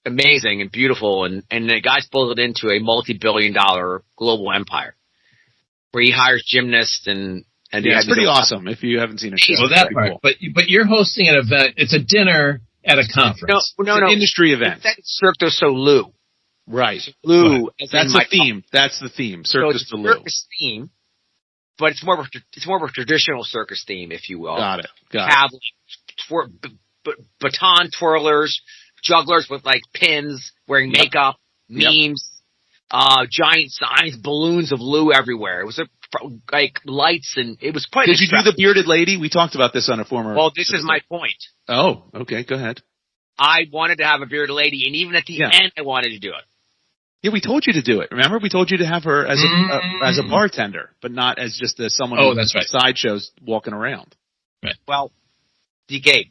amazing and beautiful, and the guy's pulled it into a multi-billion-dollar global empire, where he hires gymnasts and it's pretty awesome. If you haven't seen a show, well, that part. Cool. But you're hosting an event. It's a dinner at a conference. No, it's an industry event. It's Cirque du Soleil. Right. Soleil. That's the theme. That's the theme. Cirque du Soleil. Circus theme, but it's more of a traditional circus theme, if you will. Got it. Baton twirlers, jugglers with like pins, wearing makeup, memes, giant signs, balloons of Lou everywhere. It was like lights, and it was quite. Did you do the bearded lady? We talked about this on a former. Well, this is my point. Oh, okay. Go ahead. I wanted to have a bearded lady, and even at the end, I wanted to do it. Yeah, we told you to do it. Remember, we told you to have her as a bartender, but not as just someone who that's right. sideshows walking around. Right. Well, decayed.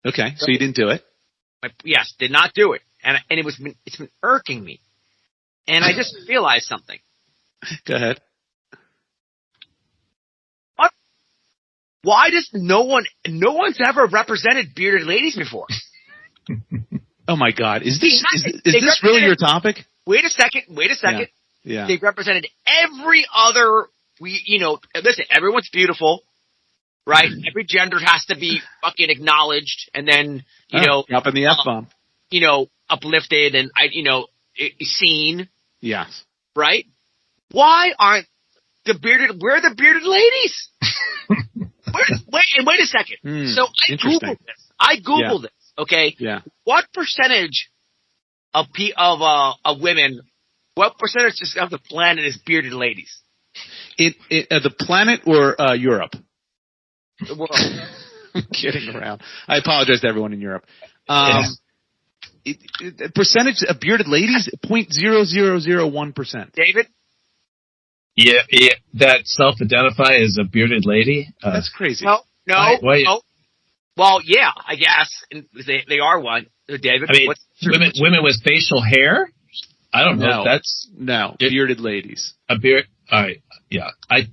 Okay, so you didn't do it. Yes, did not do it, and it's been irking me, and I just realized something. Go ahead. What? Why does no one's ever represented bearded ladies before? Oh my God! Is this really your topic? Wait a second. Yeah. They represented every other. Listen. Everyone's beautiful. right? Every gender has to be fucking acknowledged, and then dropping the F-bomb, uplifted and seen. Yes. Right? Why aren't where are the bearded ladies? Wait a second. So I Googled this. Okay. Yeah. What percentage of women? What percentage of the planet is bearded ladies? The planet or Europe? The world. I'm kidding around. I apologize to everyone in Europe. Percentage of bearded ladies, 0.0001%. David? Yeah, that self-identify as a bearded lady. That's crazy. No. Well, yeah, I guess they are one. David, I mean, women with facial hair. I don't know. Bearded ladies. A beard. All right. Yeah. I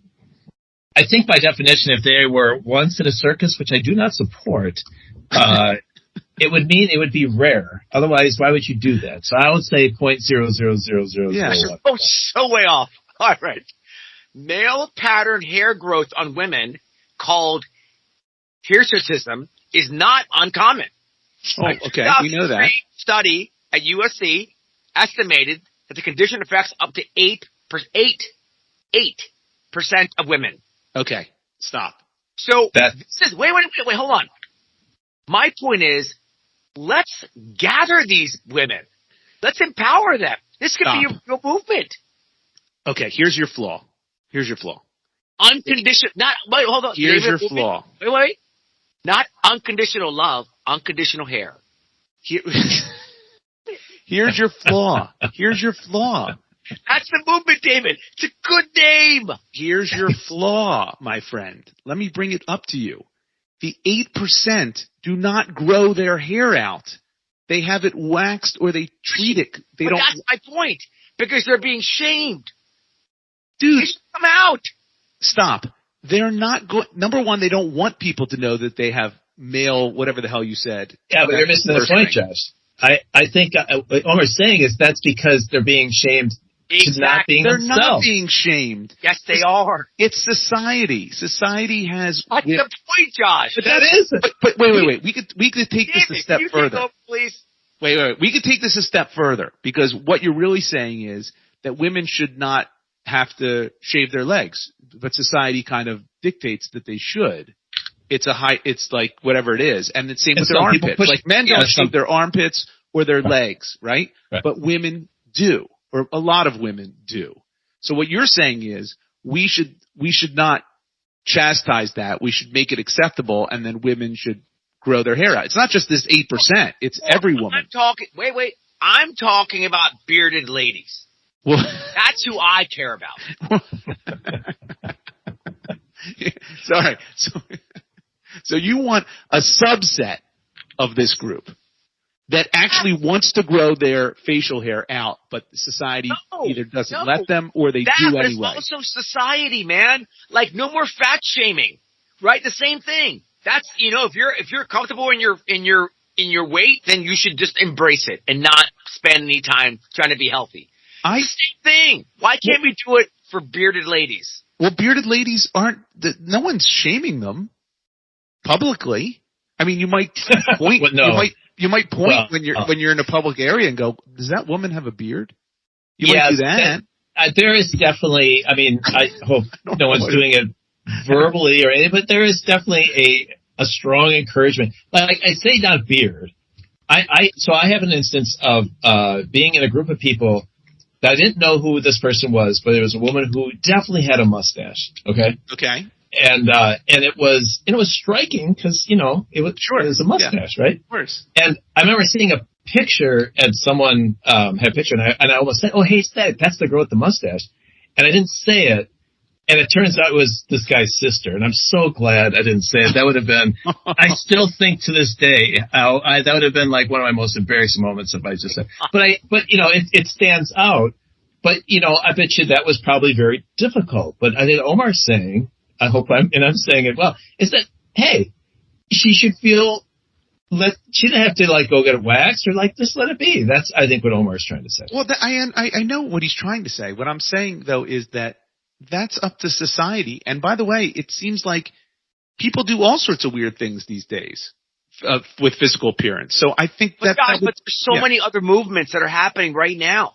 think by definition, if they were once in a circus, which I do not support, it would mean it would be rare. Otherwise, why would you do that? So I would say 0.00001. Yeah. Oh, so way off. All right. Male pattern hair growth on women, called hirsutism, is not uncommon. Oh, okay. We know that. A study at USC estimated that the condition affects up to 8% of women. Okay. Stop. So this is wait, hold on. My point is, let's gather these women. Let's empower them. This could be a real movement. Okay, here's your flaw. Unconditional, wait, hold on. Here's your flaw. Wait. Not unconditional love, unconditional hair. Here's your flaw. That's the movement, David. It's a good name. Here's your flaw, my friend. Let me bring it up to you. The 8% do not grow their hair out. They have it waxed or they treat it. That's my point. Because they're being shamed. Dude. They should come out. Stop. They're not going. Number one, they don't want people to know that they have male, whatever the hell you said. Yeah, but you're missing the point, Josh. I think what Omar's saying is that's because they're being shamed. Exactly. They're not being shamed. Yes, they are. It's society. Society has. What's the point, Josh? But that is. But wait. We could take this a step further. Go, please. Wait. We could take this a step further, because what you're really saying is that women should not have to shave their legs, but society kind of dictates that they should. It's like whatever it is, and the same with their armpits. Like men don't shave their armpits or their legs, right? But women do. Or a lot of women do. So what you're saying is we should not chastise that. We should make it acceptable, and then women should grow their hair out. It's not just this 8%. It's every woman. Wait. I'm talking about bearded ladies. Well, that's who I care about. Sorry. So you want a subset of this group that actually wants to grow their facial hair out, but society either doesn't let them or they do anyway. But it's also society, man. Like, no more fat shaming, right? The same thing. That's, if you're comfortable in your weight, then you should just embrace it and not spend any time trying to be healthy. Same thing. Why can't we do it for bearded ladies? Well, bearded ladies no one's shaming them publicly. I mean, you might point. You might point when you're in a public area and go, "Does that woman have a beard?" You might do that. There is definitely. I mean, I hope no one's doing it verbally or anything, but there is definitely a strong encouragement. Like I say, not beard. So I have an instance of being in a group of people that I didn't know who this person was, but it was a woman who definitely had a mustache. Okay. And it was striking because, it was a mustache, right? Of course. And I remember seeing a picture and someone had a picture and I almost said, "Oh, hey, that's the girl with the mustache." And I didn't say it. And it turns out it was this guy's sister. And I'm so glad I didn't say it. That would have been, I still think to this day, that would have been like one of my most embarrassing moments if I just said, but it stands out. But, I bet you that was probably very difficult. But I think Omar's saying, I'm saying it well, is that, hey, she should feel, she didn't have to go get it waxed or just let it be. That's, I think, what Omar's trying to say. Well, I know what he's trying to say. What I'm saying, though, is that that's up to society. And by the way, it seems like people do all sorts of weird things these days with physical appearance. So I think but there's so many other movements that are happening right now.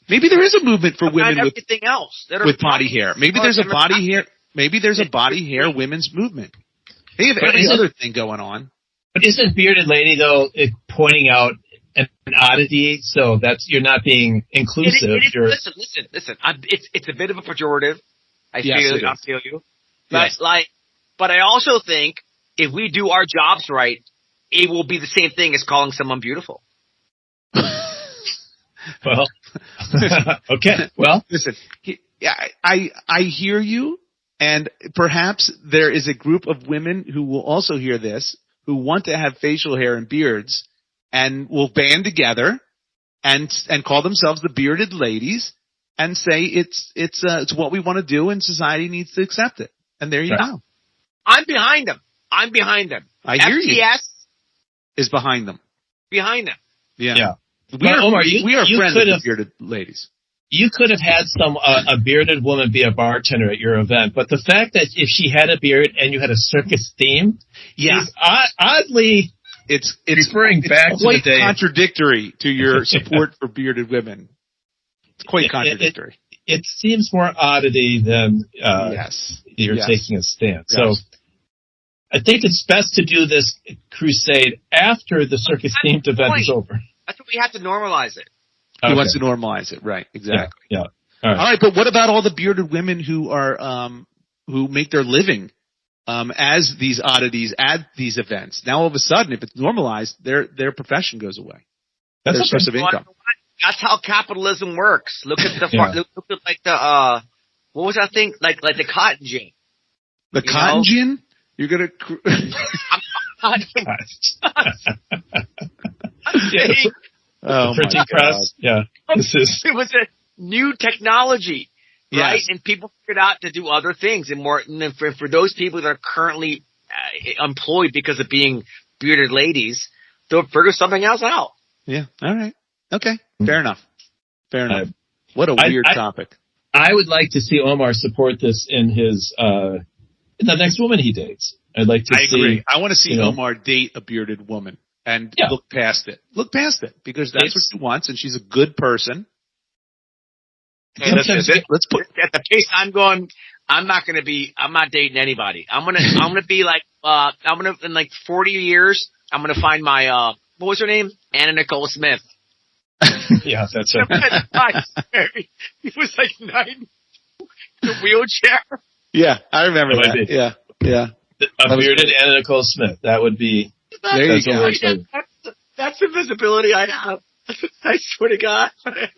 Maybe there is a movement for women with everything else with body hair. Maybe there's a body hair. Maybe there's a body hair women's movement. They have every other thing going on. But isn't bearded lady though pointing out an oddity? So you're not being inclusive. Listen. It's a bit of a pejorative. I feel you. But but I also think if we do our jobs right, it will be the same thing as calling someone beautiful. Well, okay. Well, listen. I hear you, and perhaps there is a group of women who will also hear this, who want to have facial hair and beards, and will band together and call themselves the bearded ladies, and say it's what we want to do, and society needs to accept it. And there you go. I'm behind them. I hear you. FTS is behind them. Yeah. Omar, we are friends with the bearded ladies. You could have had a bearded woman be a bartender at your event, but the fact that if she had a beard and you had a circus theme, is oddly it's referring back to the day. Contradictory to your support for bearded women. It's quite contradictory. It seems more oddity than you're taking a stand. Yes. So I think it's best to do this crusade after the circus themed event is over. That's what we have to normalize it. He wants to normalize it, right? Exactly. Yeah. All right, but what about all the bearded women who are who make their living as these oddities at these events? Now, all of a sudden, if it's normalized, their profession goes away. That's their source of income. That's how capitalism works. Look at the look at like the what was that thing like the cotton gin? The cotton gin? You're gonna. The printing press. Yeah. It was a new technology, right? Yes. And people figured out to do other things. And for those people that are currently employed because of being bearded ladies, they'll figure something else out. Yeah. All right. Okay. Fair enough. What a weird topic. I would like to see Omar support this in his in the next woman he dates. I'd like to see. I agree. I want to see Omar date a bearded woman. And look past it. Look past it, because that's what she wants, and she's a good person. Let's put at the pace I'm going. I'm not dating anybody. I'm gonna be like in like 40 years. I'm gonna find my what was her name? Anna Nicole Smith. Yeah, that's right. He was like 9 in a wheelchair. Yeah, I remember that. Yeah. A bearded Anna Nicole Smith. That would be. There you go. That's the visibility I have. I swear to God.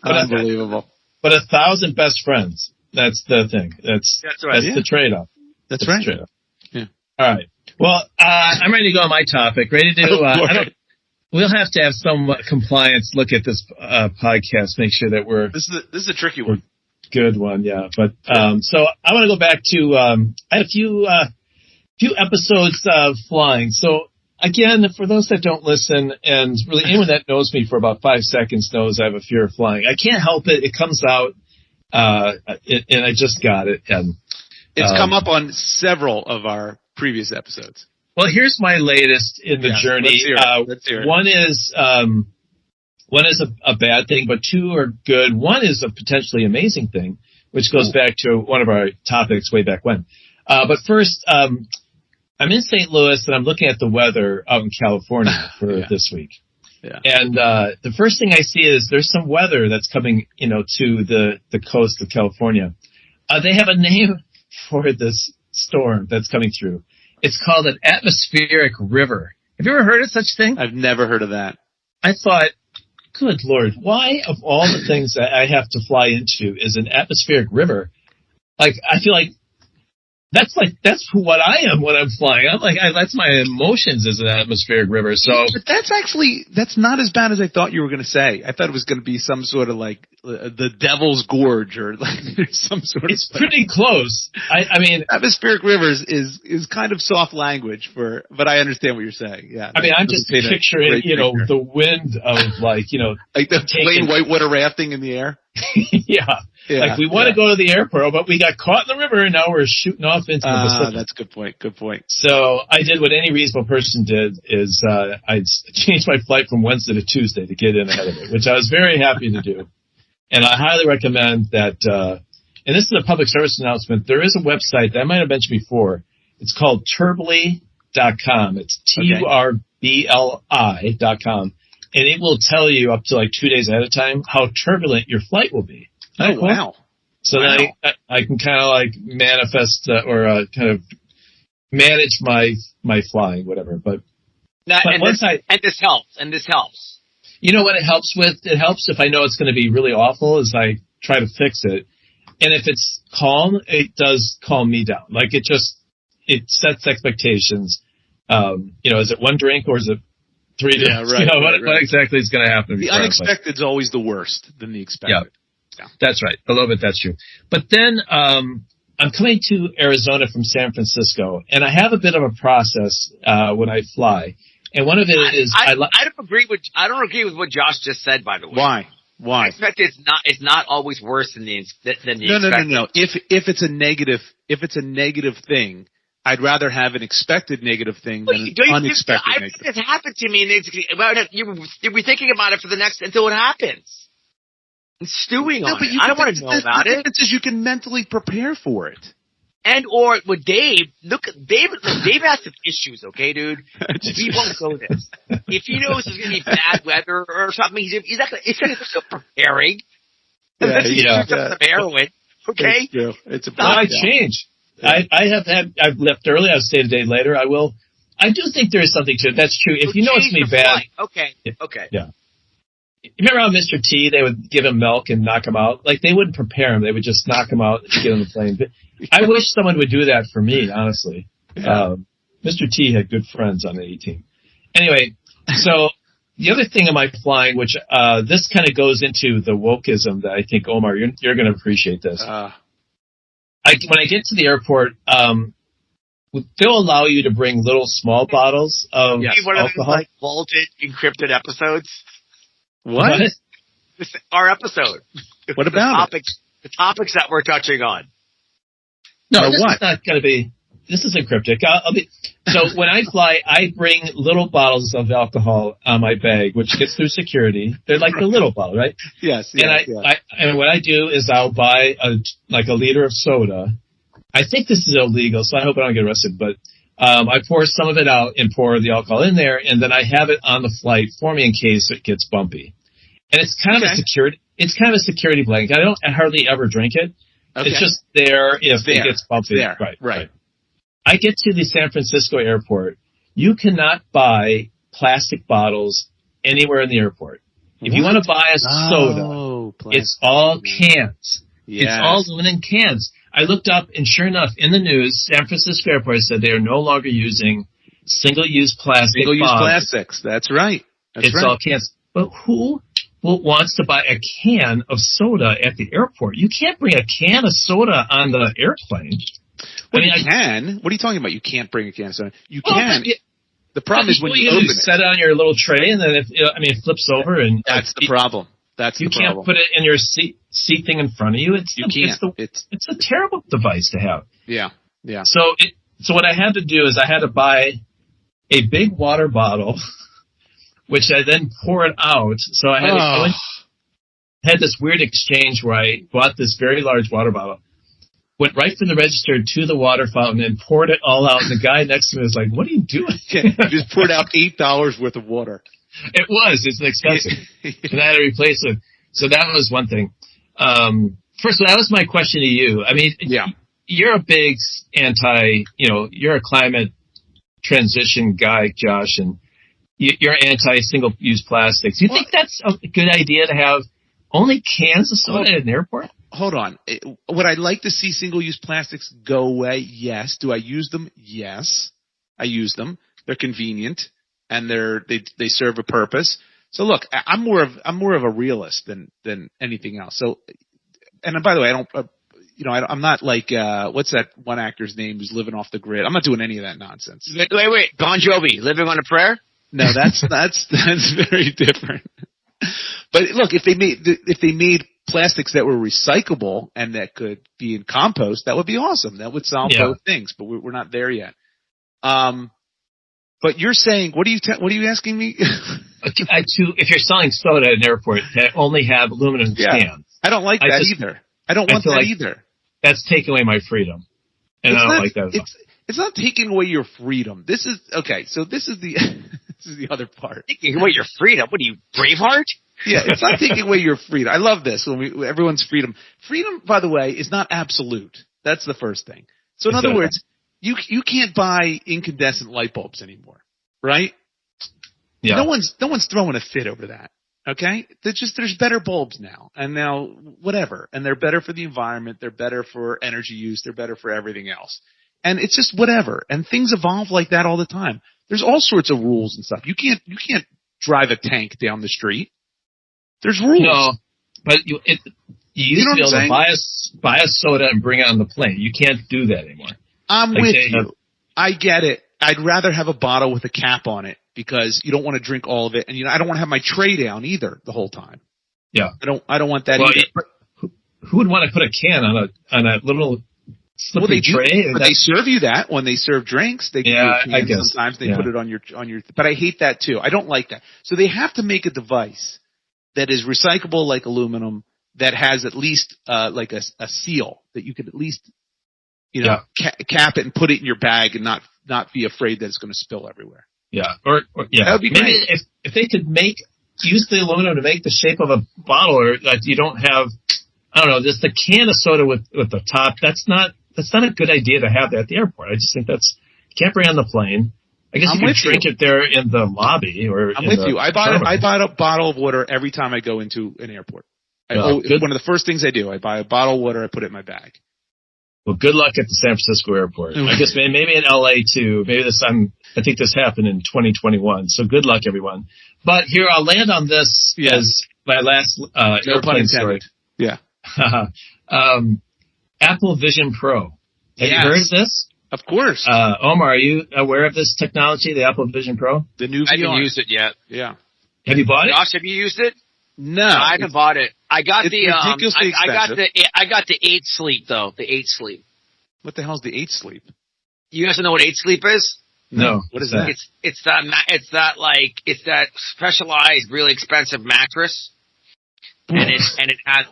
Unbelievable. But 1,000 best friends. That's the thing. That's right. That's the trade-off. That's right. The trade-off. Yeah. All right. Well, I'm ready to go on my topic. Ready to we'll have to have some compliance look at this podcast, make sure that we're. This is a tricky one. Good one, yeah. But so I want to go back to I had a few episodes flying. So again, for those that don't listen, and really anyone that knows me for about 5 seconds knows I have a fear of flying. I can't help it. It comes out, and I just got it. And it's come up on several of our previous episodes. Well, here's my latest in the journey. Let's hear it. One is a bad thing, but 2 are good. One is a potentially amazing thing, which goes back to one of our topics way back when. But first, I'm in St. Louis, and I'm looking at the weather out in California for this week. Yeah. And the first thing I see is there's some weather that's coming, to the coast of California. They have a name for this storm that's coming through. It's called an atmospheric river. Have you ever heard of such thing? I've never heard of that. I thought, good Lord, why of all the things that I have to fly into is an atmospheric river? Like, I feel like that's what I am when I'm flying. I'm like, that's my emotions as an atmospheric river. So, but that's not as bad as I thought you were going to say. I thought it was going to be some sort of like the Devil's Gorge or like some sort of. It's pretty close. I mean, atmospheric rivers is kind of soft language but I understand what you're saying. Yeah. I mean, I'm just picturing, the wind of like the plain whitewater rafting in the air. Yeah. Like we want to go to the airport, but we got caught in the river and now we're shooting off into the Pacific. That's a good point. Good point. So I did what any reasonable person did is, I changed my flight from Wednesday to Tuesday to get in ahead of it, which I was very happy to do. And I highly recommend that, and this is a public service announcement. There is a website that I might have mentioned before. It's called turbly.com. It's TURBLI.com. And it will tell you up to like 2 days ahead of time how turbulent your flight will be. Oh, wow. So then I can kind of like manifest kind of manage my flying, whatever. But this helps. You know what it helps with? It helps if I know it's going to be really awful as I try to fix it. And if it's calm, it does calm me down. Like it sets expectations. Is it one drink or is it 3 drinks? Yeah, right. What exactly is going to happen? The unexpected is always the worst than the expected. Yeah, that's right. A little bit, that's true. But then I'm coming to Arizona from San Francisco, and I have a bit of a process when I fly. And one of it is I don't agree with what Josh just said. By the way, why? I expect it's not always worse than the expected. No. If it's a negative thing, I'd rather have an expected negative thing than an unexpected negative. It's happened to me, and you'll be thinking about it until it happens. And stewing on it. I don't want to know about it. The difference is you can mentally prepare for it. And or with Dave, Dave has some issues, okay, dude? He won't go this. If he knows there's going to be bad weather or something, he's not going to start preparing. Unless he shoots up some heroin, okay? It's a I change. Yeah. I've left early. I've stayed a day later. I do think there is something to it. That's true. If you know it's going to be bad. Okay. Yeah. Remember how Mr. T, they would give him milk and knock him out? Like, they wouldn't prepare him. They would just knock him out and get on the plane. But I wish someone would do that for me, honestly. Yeah. Mr. T had good friends on the A team. Anyway, so the other thing of my flying, which this kind of goes into the wokeism that I think, Omar, you're going to appreciate this. When I get to the airport, they'll allow you to bring little small bottles of alcohol. One of those, like, vaulted, encrypted episodes. What? Our episode. What about the topics that we're touching on? No, this is not going to be. This isn't cryptic. So when I fly, I bring little bottles of alcohol on my bag, which gets through security. They're like the little bottle, right? Yes. And what I do is I'll buy a liter of soda. I think this is illegal, so I hope I don't get arrested. But I pour some of it out and pour the alcohol in there, and then I have it on the flight for me in case it gets bumpy. And it's kind of a security. It's kind of a security blanket. I hardly ever drink it. Okay. It's just there if it gets bumpy. Right. I get to the San Francisco airport. You cannot buy plastic bottles anywhere in the airport. If you want to buy a soda, it's all cans. Yes. It's all aluminum cans. I looked up, and sure enough, in the news, San Francisco Airport said they are no longer using single-use plastic. Single-use plastics. That's right. It's all cans. But who wants to buy a can of soda at the airport? You can't bring a can of soda on the airplane. Well, you can. What are you talking about? You can't bring a can of soda. You can. The problem is when you open it. Set it on your little tray, and then it flips over, and that's the problem. You can't put it in your seat thing in front of you. It's a terrible device to have. Yeah. So what I had to do is I had to buy a big water bottle, which I then poured out. So I had this weird exchange where I bought this very large water bottle, went right from the register to the water fountain and poured it all out. And the guy next to me was like, "What are you doing?" You just poured out $8 worth of water. It's expensive. And I had to replace it. So that was one thing. First of all, that was my question to you. I mean, you're a big you're a climate transition guy, Josh, and you're anti-single-use plastics. Do you think that's a good idea to have only cans of soda at an airport? Hold on. Would I like to see single-use plastics go away? Yes. Do I use them? Yes. I use them. They're convenient. And they serve a purpose. So look, I'm more of a realist than anything else. So, and by the way, I'm not like what's that one actor's name who's living off the grid? I'm not doing any of that nonsense. Wait, Bon Jovi, living on a prayer? No, that's very different. But look, if they made plastics that were recyclable and that could be in compost, that would be awesome. That would solve both things, but we're not there yet. But you're saying, what are you asking me? If you're selling soda at an airport that only have aluminum cans. I don't like that either. I don't want that either. That's taking away my freedom. And I don't like that. It's not taking away your freedom. This is the other part. Taking away your freedom? What are you, Braveheart? Yeah, it's not taking away your freedom. I love this everyone's freedom. Freedom, by the way, is not absolute. That's the first thing. So in other words, you can't buy incandescent light bulbs anymore, right? Yeah. No one's throwing a fit over that. Okay? There's better bulbs now. And now whatever. And they're better for the environment, they're better for energy use, they're better for everything else. And it's just whatever. And things evolve like that all the time. There's all sorts of rules and stuff. You can't drive a tank down the street. There's rules. No, but you used to be able to buy a soda and bring it on the plane. You can't do that anymore. I'm with you. I get it. I'd rather have a bottle with a cap on it because you don't want to drink all of it, and I don't want to have my tray down either the whole time. Yeah, I don't want that either. Who would want to put a can on a little slippery tray? But they serve you that when they serve drinks. They I guess sometimes they put it on your. But I hate that too. I don't like that. So they have to make a device that is recyclable like aluminum, that has at least like a seal that you could at least cap it and put it in your bag and not be afraid that it's going to spill everywhere. Yeah, or that would be maybe great. if they could use the aluminum to make the shape of a bottle, or that you don't have, I don't know, just a can of soda with the top. That's not a good idea to have that at the airport. I just think you can't bring it on the plane. I guess you can drink it there in the lobby or. I'm with you. I buy a bottle of water every time I go into an airport. One of the first things I do, I buy a bottle of water. I put it in my bag. Well, good luck at the San Francisco airport. I guess maybe in LA too. Maybe I think this happened in 2021. So good luck, everyone. But here, I'll land on this as my last airplane story. Yeah. Apple Vision Pro. Have you heard of this? Of course. Omar, are you aware of this technology, the Apple Vision Pro? The new VR. I haven't used it yet. Yeah. Have you bought it? Josh, have you used it? No, I haven't bought it. I got ridiculously expensive. I got the 8 Sleep though. The 8 Sleep. What the hell's the 8 Sleep? You guys know what 8 Sleep is? No. What is that? It's that specialized, really expensive mattress, and it has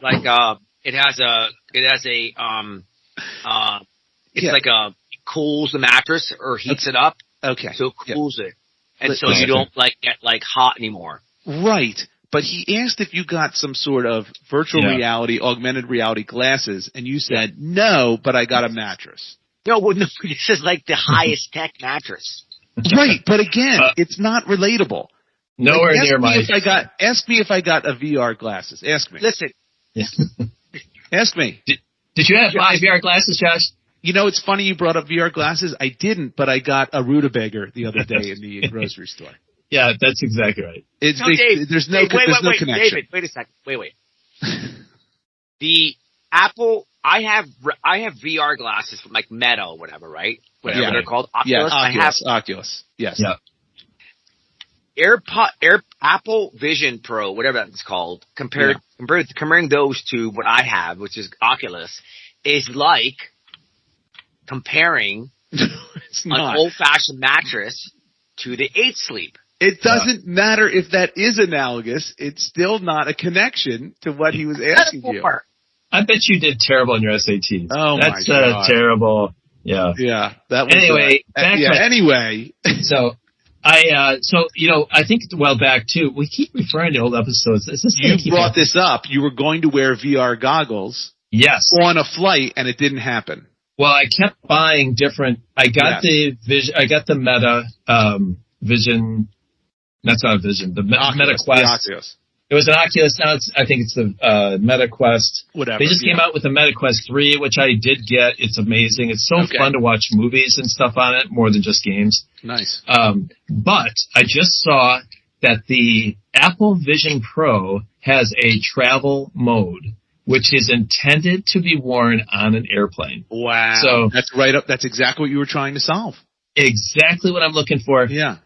it cools the mattress or heats it up. Okay. So it cools it, and so you don't get hot anymore. Right. But he asked if you got some sort of virtual reality, augmented reality glasses, and you said, no, but I got a mattress. No, this is like the highest tech mattress. Right, but again, it's not relatable. Nowhere near my... Ask me if I got a VR glasses. Ask me. Listen. Ask me. Did you have VR glasses, Josh? You know, it's funny you brought up VR glasses. I didn't, but I got a rutabaga the other day in the grocery store. Yeah, that's exactly right. There's no connection. David, wait a second. Wait. The Apple, I have VR glasses from like Meta or whatever, right? Whatever they're called. Oculus. Yeah, Oculus. Yes. Yeah. Apple Vision Pro, whatever that's called, comparing those to what I have, which is Oculus, is like comparing an old-fashioned mattress to the 8 Sleep. It doesn't matter if that is analogous. It's still not a connection to what he was asking you. I bet you did terrible in your SATs. Oh, that's my God. terrible. Yeah. Yeah. That was anyway. Anyway. So I think a while back too, we keep referring to old episodes. You brought this up. You were going to wear VR goggles. Yes. On a flight, and it didn't happen. Well, I kept buying different. I got the Vision. I got the Meta Vision. That's not a Vision. The Meta Quest. The Oculus. It was an Oculus. Now I think it's the Meta Quest. Whatever. They just came out with the Meta Quest 3, which I did get. It's amazing. It's so fun to watch movies and stuff on it, more than just games. Nice. But I just saw that the Apple Vision Pro has a travel mode, which is intended to be worn on an airplane. Wow. So that's right up. That's exactly what you were trying to solve. Exactly what I'm looking for. Yeah.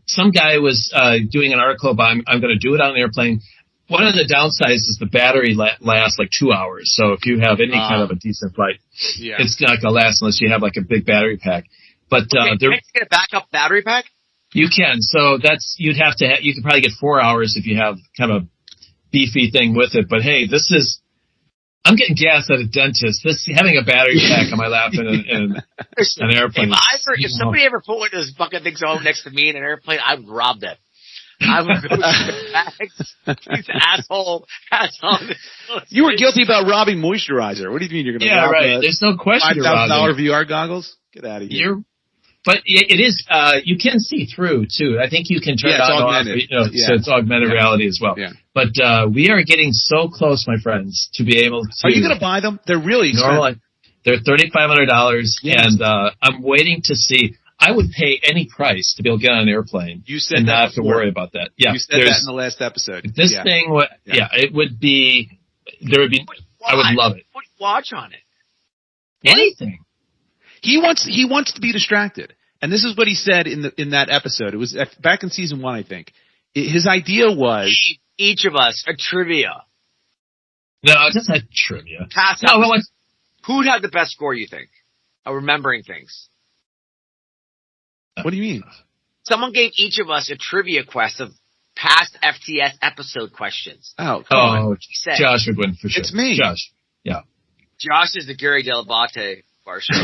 Some guy was doing an article about I'm going to do it on an airplane. one of the downsides is the battery lasts like 2 hours. So if you have any kind of a decent flight, it's not going to last unless you have like a big battery pack. But can you get a backup battery pack? You can. So you could probably get 4 hours if you have kind of a beefy thing with it. But hey, I'm getting gas at a dentist. Having a battery pack on my lap in an airplane. If somebody ever put one of those fucking things on next to me in an airplane, I would rob them. I would go to the bags. These asshole has on. You were guilty about robbing moisturizer. What do you mean you're going to rob? Right. There's no question. $5,000 VR goggles. Get out of here. But it is. You can see through too. I think you can turn it on. So it's augmented reality as well. Yeah. But we are getting so close, my friends, to be able to. Are you going to buy them? They're really expensive. They're $3,500, and I'm waiting to see. I would pay any price to be able to get on an airplane and not have to worry about that. Yeah, you said that in the last episode. This thing, it would be. There would be. I would love it. What watch on it? Anything. He wants to be distracted, and this is what he said in that episode. It was back in season 1, I think. His idea was each of us a trivia. No, it's not trivia. Who'd have the best score? You think? Of remembering things. What do you mean? Someone gave each of us a trivia quest of past FTS episode questions. Oh, come on. Josh would win for sure. It's me. Josh. Yeah. Josh is the Gary Delabate of our show.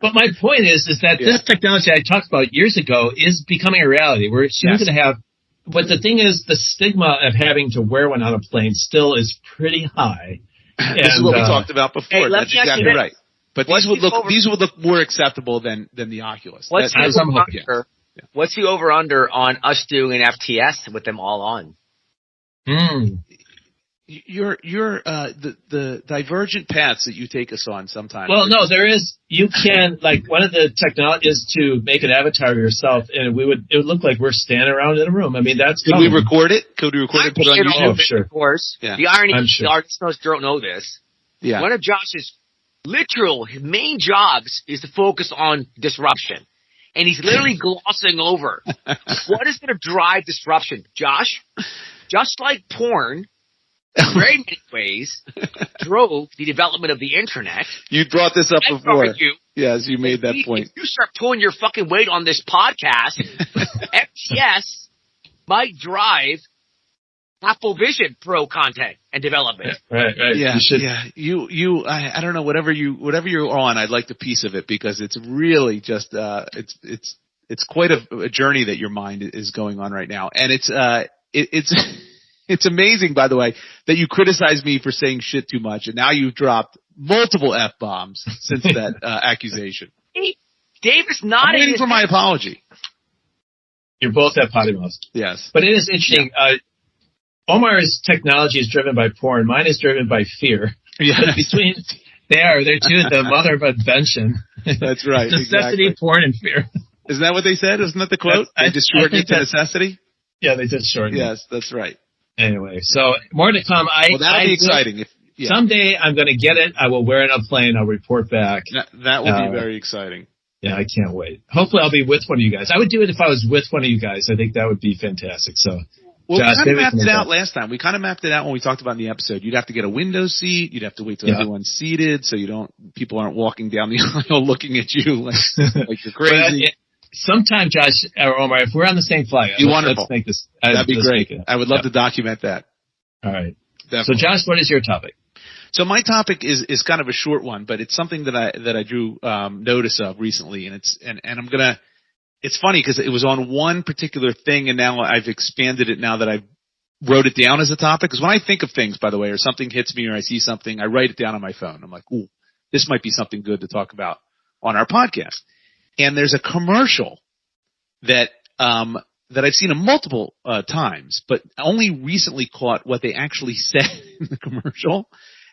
But my point is that this technology I talked about years ago is becoming a reality. We're soon going to have, but the thing is, the stigma of having to wear one on a plane still is pretty high. This is what we talked about before. Hey, that's exactly right. But these would look more acceptable than the Oculus. What's the over-under on us doing an FTS with them all on? You're the divergent paths that you take us on sometimes. Well, no, there is. You can, like, one of the technology is to make an avatar of yourself, and it would look like we're standing around in a room. I mean, that's. Could we record it? Could we record it and put it on YouTube? Oh, sure. Of course. Yeah. The irony is, the artists don't know this. Yeah. One of Josh's his main jobs is to focus on disruption. And he's literally glossing over what is going to drive disruption. Josh, just like porn, in very many ways, drove the development of the internet. You brought this up before. Yes, you made that point. If you start pulling your fucking weight on this podcast, FTS might drive Apple Vision Pro content and development. Right. Yeah, I don't know, whatever you're on, I'd like the piece of it because it's really just, it's quite a journey that your mind is going on right now. And it's amazing, by the way, that you criticize me for saying shit too much, and now you've dropped multiple F-bombs since that accusation. Dave is not. I'm waiting for my apology. You're both at potty mouths. Yes. But it is interesting. Yeah. Omar's technology is driven by porn. Mine is driven by fear. Yeah. They're two, the mother of invention. That's right. Necessity, exactly. Porn, and fear. Isn't that what they said? Isn't that the quote? They just shortened it to necessity? Yeah, they just shortened it. Yes, that's right. Anyway, so more to come. That'll be exciting. Someday I'm going to get it. I will wear it on a plane. I'll report back. That will be very exciting. Yeah, I can't wait. Hopefully I'll be with one of you guys. I would do it if I was with one of you guys. I think that would be fantastic. So, well, Josh, we kind of mapped it out last time. We kind of mapped it out when we talked about in the episode. You'd have to get a window seat. You'd have to wait till everyone's seated so people aren't walking down the aisle looking at you like you're crazy. Sometime, Josh or Omar, if we're on the same flight, wonderful. Let's make this. That'd be great. I would love to document that. All right. Definitely. So, Josh, what is your topic? So my topic is kind of a short one, but it's something that I drew notice of recently, and it's funny because it was on one particular thing, and now I've expanded it now that I've wrote it down as a topic. Because when I think of things, by the way, or something hits me or I see something, I write it down on my phone. I'm like, ooh, this might be something good to talk about on our podcast. And there's a commercial that I've seen multiple times, but only recently caught what they actually said in the commercial.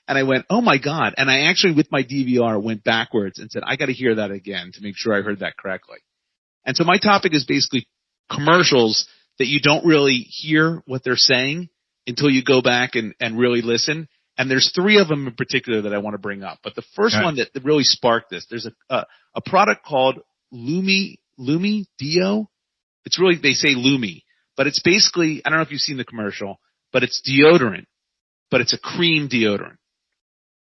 And I went, oh my God. And I actually, with my DVR, went backwards and said, I got to hear that again to make sure I heard that correctly. And so my topic is basically commercials that you don't really hear what they're saying until you go back and really listen. And there's three of them in particular that I want to bring up. But the first one that really sparked this, there's a product called Lumi Dio. It's really, they say Lumi, but it's basically, I don't know if you've seen the commercial, but it's deodorant, but it's a cream deodorant.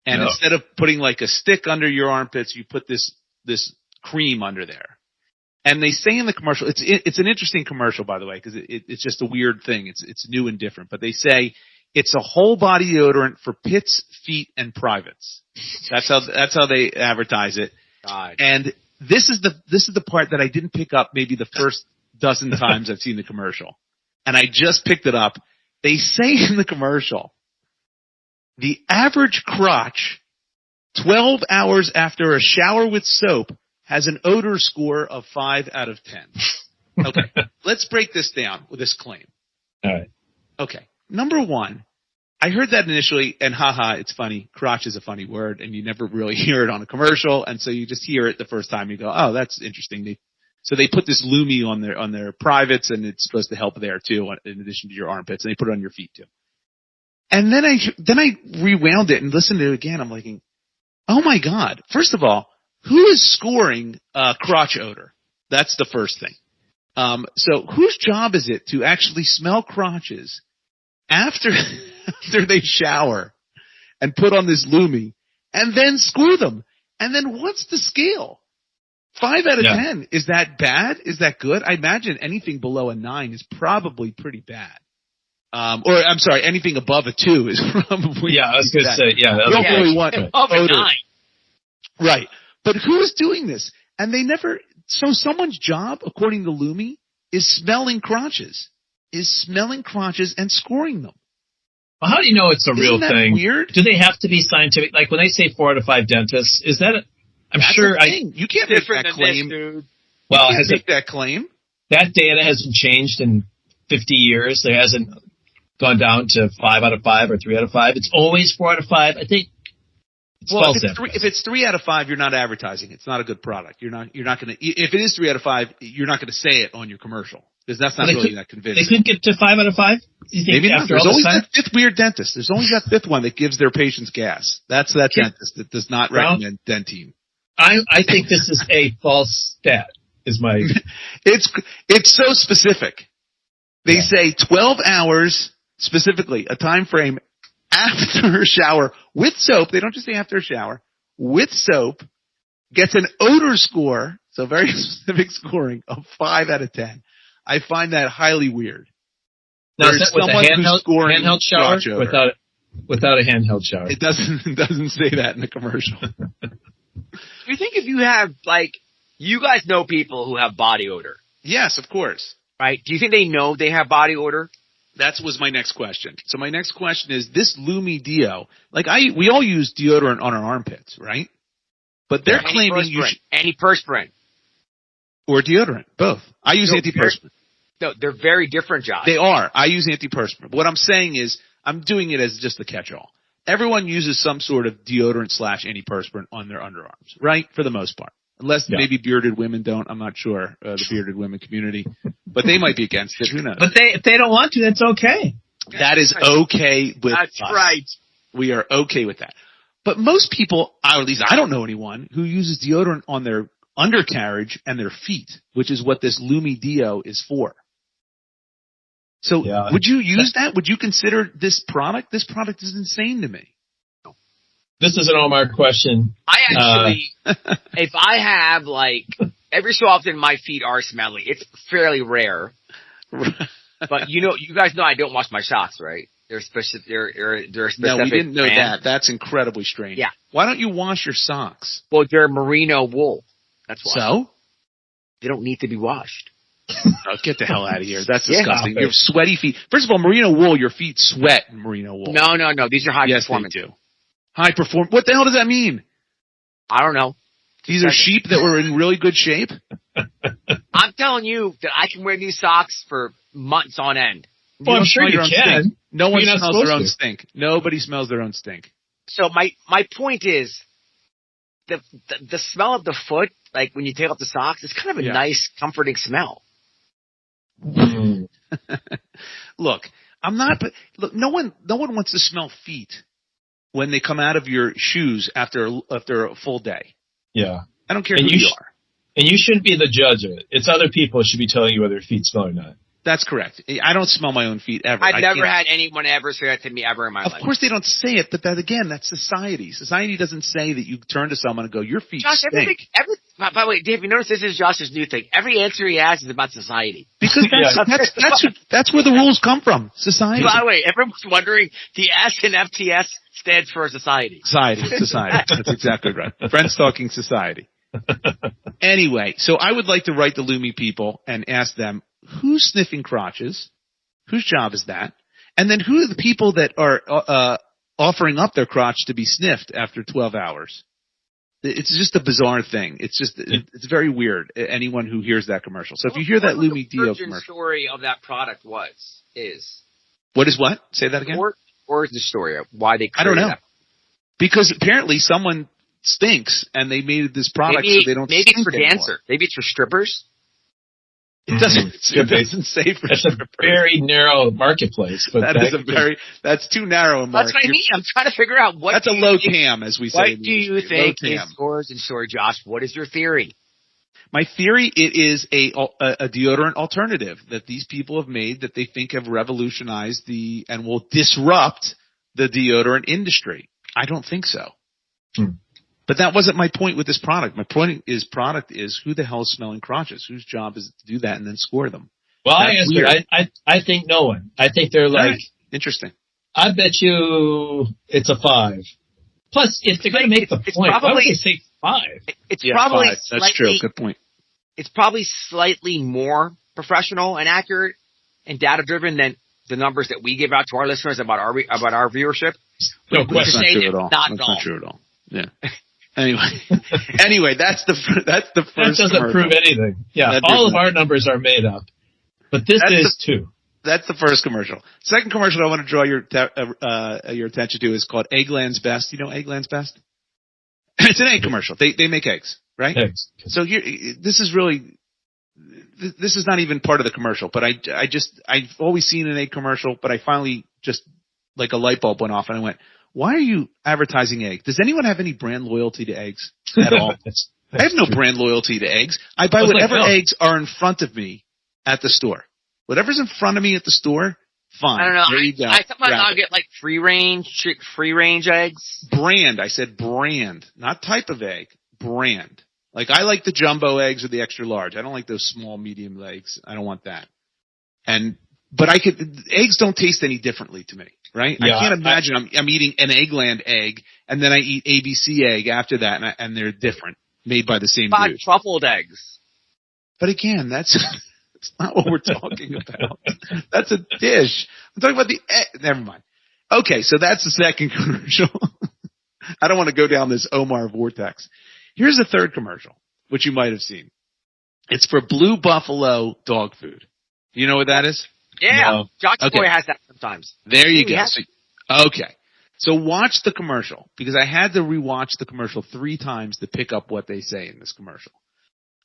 And instead of putting like a stick under your armpits, you put this cream under there. And they say in the commercial, it's an interesting commercial, by the way, because it's just a weird thing. It's new and different, but they say it's a whole body deodorant for pits, feet, and privates. That's how they advertise it. God. And this is the part that I didn't pick up maybe the first dozen times I've seen the commercial. And I just picked it up. They say in the commercial, the average crotch 12 hours after a shower with soap has an odor score of 5 out of 10. Okay, let's break this down with this claim. All right. Okay, number one, I heard that initially, and haha, it's funny. Crotch is a funny word, and you never really hear it on a commercial, and so you just hear it the first time. You go, oh, that's interesting. So they put this Lumi on their privates, and it's supposed to help there too, in addition to your armpits, and they put it on your feet too. And then I rewound it and listened to it again. I'm like, oh my God! First of all, who is scoring crotch odor? That's the first thing. So whose job is it to actually smell crotches after they shower and put on this Lumi and then score them? And then what's the scale? 5 out of 10. Is that bad? Is that good? I imagine anything below a 9 is probably pretty bad. Or I'm sorry, anything above a 2 is probably I was going to say, you don't really want above a 9. Right. But who is doing this? And they never, so someone's job, according to Lumi, is smelling crotches and scoring them. Well, how do you know it's a real thing? Weird? Do they have to be scientific? Like when they say 4 out of 5 dentists, is that That's sure you can't make that claim. Dude. Well, you can't make that claim. That data hasn't changed in 50 years. There hasn't gone down to 5 out of 5 or 3 out of 5. It's always 4 out of 5. I think. Well, if it's 3 out of 5, you're not advertising. It's not a good product. You're not going to. If it is 3 out of 5, you're not going to say it on your commercial because that's not really that convincing. They couldn't get to 5 out of 5. Maybe not. There's always that fifth weird dentist. There's always that fifth one that gives their patients gas. That's that dentist that does not recommend Dentine. I think this is a false stat. Is my It's so specific. They say 12 hours specifically, a time frame after a shower with soap. They don't just say after a shower with soap. Gets an odor score, so very specific scoring of 5 out of 10. I find that highly weird. Now, is that with a handheld shower? Without a handheld shower. It doesn't say that in the commercial. Do you think if you have, like, you guys know people who have body odor? Yes, of course. Right? Do you think they know they have body odor? That was my next question. So my next question is this Lumi Deo. Like we all use deodorant on our armpits, right? But they're claiming you should antiperspirant or deodorant, both. I use antiperspirant. No, they're very different jobs. They are. I use antiperspirant. What I'm saying is I'm doing it as just the catch-all. Everyone uses some sort of deodorant / antiperspirant on their underarms, right? For the most part. Unless maybe bearded women don't. I'm not sure, the bearded women community. But they might be against it. Who knows? But if they don't want to, that's okay. That is okay with us. That's right. We are okay with that. But most people, or at least I don't know anyone, who uses deodorant on their undercarriage and their feet, which is what this Lumi Deo is for. So would you use that? Would you consider this product? This product is insane to me. This is an Omar question. I actually, if I have, like, every so often my feet are smelly. It's fairly rare. But you guys know I don't wash my socks, right? They're specific. They're specific. No, we didn't know brand. that. That's incredibly strange. Yeah. Why don't you wash your socks? Well, they're merino wool. That's why. So? They don't need to be washed. Oh, get the hell out of here. That's disgusting. You have sweaty feet. First of all, merino wool, your feet sweat in merino wool. No. These are high performance. Yes, they do. High perform. What the hell does that mean? I don't know. These are sheep that were in really good shape? I'm telling you that I can wear these socks for months on end. Well, I'm sure you can. Stink. No one smells their own stink. Nobody smells their own stink. So my point is, the smell of the foot, like when you take off the socks, it's kind of a nice, comforting smell. Look, no one wants to smell feet when they come out of your shoes after a full day. Yeah. I don't care who you are. And you shouldn't be the judge of it. It's other people who should be telling you whether your feet smell or not. That's correct. I don't smell my own feet ever. I've never had anyone ever say that to me ever in my life. Of course they don't say it, but that's society. Society doesn't say that you turn to someone and go, your feet stink. By the way, Dave, you notice this is Josh's new thing. Every answer he has is about society. Because that's where the rules come from. Society. By the way, everyone's wondering, the S in FTS stands for society. Society. That's exactly right. Friends talking society. Anyway, so I would like to write the Lumi people and ask them, who's sniffing crotches? Whose job is that? And then who are the people that are offering up their crotch to be sniffed after 12 hours? It's just a bizarre thing. It's very weird, anyone who hears that commercial. So if you hear that Lumi Dio commercial. The story of that product is. What is what? Say that again? Or is the story of why they created I don't know. that? Because apparently someone stinks and they made this product so they don't maybe stink it's for anymore. dancer. Maybe it's for strippers. It doesn't say for That's a very narrow marketplace. But that's too narrow a market. That's what I mean. I'm trying to figure out what. That's a low cam, as we say. What do you think is scores in story, Josh? What is your theory? My theory, it is a deodorant alternative that these people have made that they think have revolutionized and will disrupt the deodorant industry. I don't think so. But that wasn't my point with this product. My point is who the hell is smelling crotches? Whose job is it to do that and then score them? Well, I think no one. I think they're like... Right. Interesting. I bet you it's a 5. Plus, if they're going to make the point, why would they say 5? It's probably 5. That's true. Good point. It's probably slightly more professional and accurate and data-driven than the numbers that we give out to our listeners about our viewership. No, that's not true at all. That's not true at all. Yeah. Anyway, that's the first. That doesn't prove anything. Yeah, all of our numbers are made up, but this is too. That's the first commercial. Second commercial I want to draw your attention to is called Eggland's Best. You know Eggland's Best? It's an egg commercial. They make eggs, right? Eggs. So here, this is not even part of the commercial, but I've always seen an egg commercial, but I finally just like a light bulb went off and I went, why are you advertising eggs? Does anyone have any brand loyalty to eggs at all? I have no brand loyalty to eggs. I buy whatever eggs are in front of me at the store. Whatever's in front of me at the store, fine. I don't know. There you go. Sometimes I'll get like free range eggs. Brand. I said brand, not type of egg. Brand. Like I like the jumbo eggs or the extra large. I don't like those small, medium eggs. I don't want that. But eggs don't taste any differently to me, right? Yeah, I can't imagine I'm eating an Eggland egg and then I eat ABC egg after that and they're different, made by the same dude. Truffled eggs. But again, that's not what we're talking about. That's a dish. I'm talking about the egg. Never mind. Okay, so that's the second commercial. I don't want to go down this Omar vortex. Here's the third commercial, which you might have seen. It's for Blue Buffalo dog food. You know what that is? Yeah, no. Jockey Boy has that sometimes. There you go. Okay. So watch the commercial, because I had to rewatch the commercial 3 times to pick up what they say in this commercial.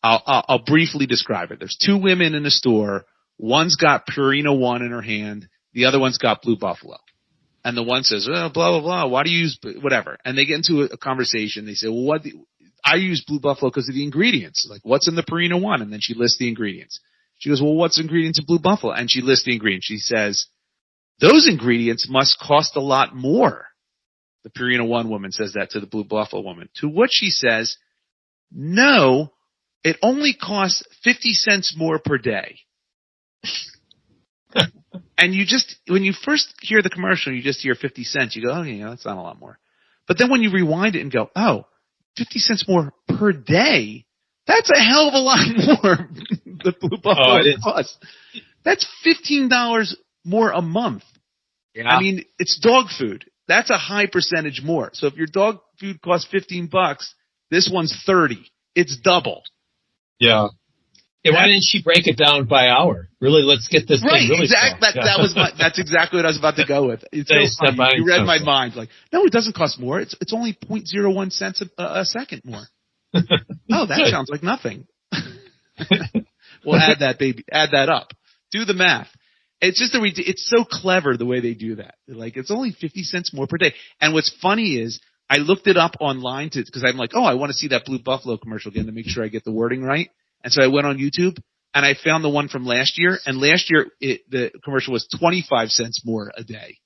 I'll briefly describe it. There's 2 women in the store. One's got Purina One in her hand. The other one's got Blue Buffalo. And the one says, blah, blah, blah. Why do you use whatever? And they get into a conversation. They say, well, I use Blue Buffalo because of the ingredients. Like, what's in the Purina One? And then she lists the ingredients. She goes, well, what's the ingredients in Blue Buffalo? And she lists the ingredients. She says, those ingredients must cost a lot more. The Purina One woman says that to the Blue Buffalo woman. To which she says, no, it only costs 50 cents more per day. And when you first hear the commercial, you just hear 50 cents. You go, oh, yeah, that's not a lot more. But then when you rewind it and go, oh, 50 cents more per day, that's a hell of a lot more the Blue Buffalo costs. That's $15 more a month. Yeah. I mean, it's dog food. That's a high percentage more. So if your dog food costs $15, this one's $30. It's double. Yeah. And why didn't she break it down by hour? Really, let's get this thing really exactly. That's exactly what I was about to go with. It's so funny. You read my mind. Like, no, it doesn't cost more. It's only 0.01 cents a second more. Oh, that sounds like nothing. Well, add that, baby. Add that up. Do the math. It's just it's so clever the way they do that. Like, it's only 50 cents more per day. And what's funny is I looked it up online because I'm like, oh, I want to see that Blue Buffalo commercial again to make sure I get the wording right. And so I went on YouTube. and I found the one from last year, and last year the commercial was 25 cents more a day.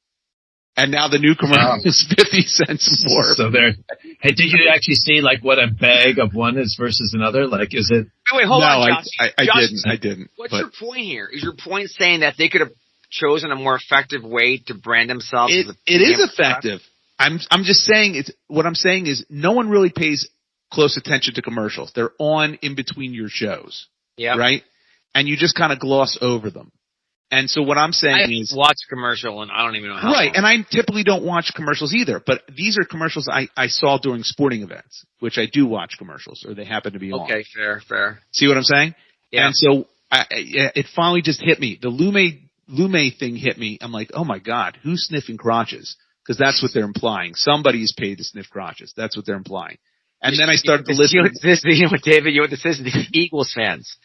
And now the new commercial is 50 cents more. So there. Hey, did you actually see like what a bag of one is versus another? Like, is it? Wait, hold on, Josh. I didn't. What's your point here? Is your point saying that they could have chosen a more effective way to brand themselves? It is effective. I'm just saying what I'm saying is no one really pays close attention to commercials. They're on in between your shows. Yeah. Right? And you just kind of gloss over them. And so what I'm saying is watch a commercial and I don't even know how. Right, and I typically don't watch commercials either, but these are commercials I saw during sporting events, which I do watch commercials, or they happen to be on. Okay, fair. See what I'm saying? Yeah. And so it finally just hit me. The Lume thing hit me. I'm like, oh my God, who's sniffing crotches? Because that's what they're implying. Somebody is paid to sniff crotches. That's what they're implying. And then I started to listen. You know what, David? You know what this is? The Eagles fans.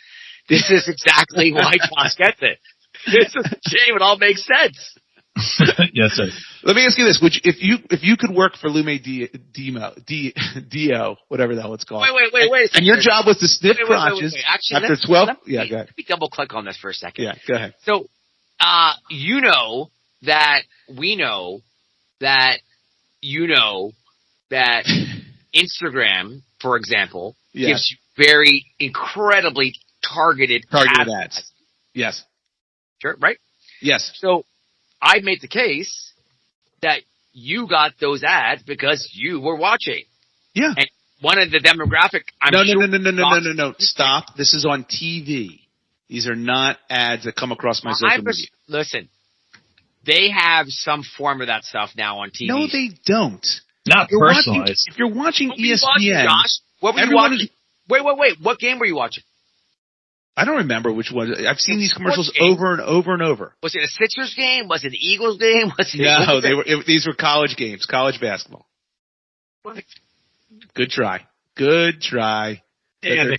This is exactly why Josh gets it. This is shame. It all makes sense. Yes, sir. Let me ask you this: if you could work for Lume Dio, whatever the hell it's called? Wait. And your job was to sniff crotches Actually, after 12. Yeah, go ahead. Let me double click on this for a second. Yeah, go ahead. So, you know that Instagram, for example, gives you very incredibly targeted ads. Yes. Sure, right? Yes. So I made the case that you got those ads because you were watching. Yeah. And one of the demographic, No. Stop. This is on TV. These are not ads that come across my social media. Listen, they have some form of that stuff now on TV. No, they don't. Not personalized. If you're watching ESPN, Josh? What were you watching? Wait. What game were you watching? I don't remember which one. I've seen these commercials over and over and over. Was it a Sixers game? Was it an Eagles game? No, these were college games, college basketball. What? Good try. They're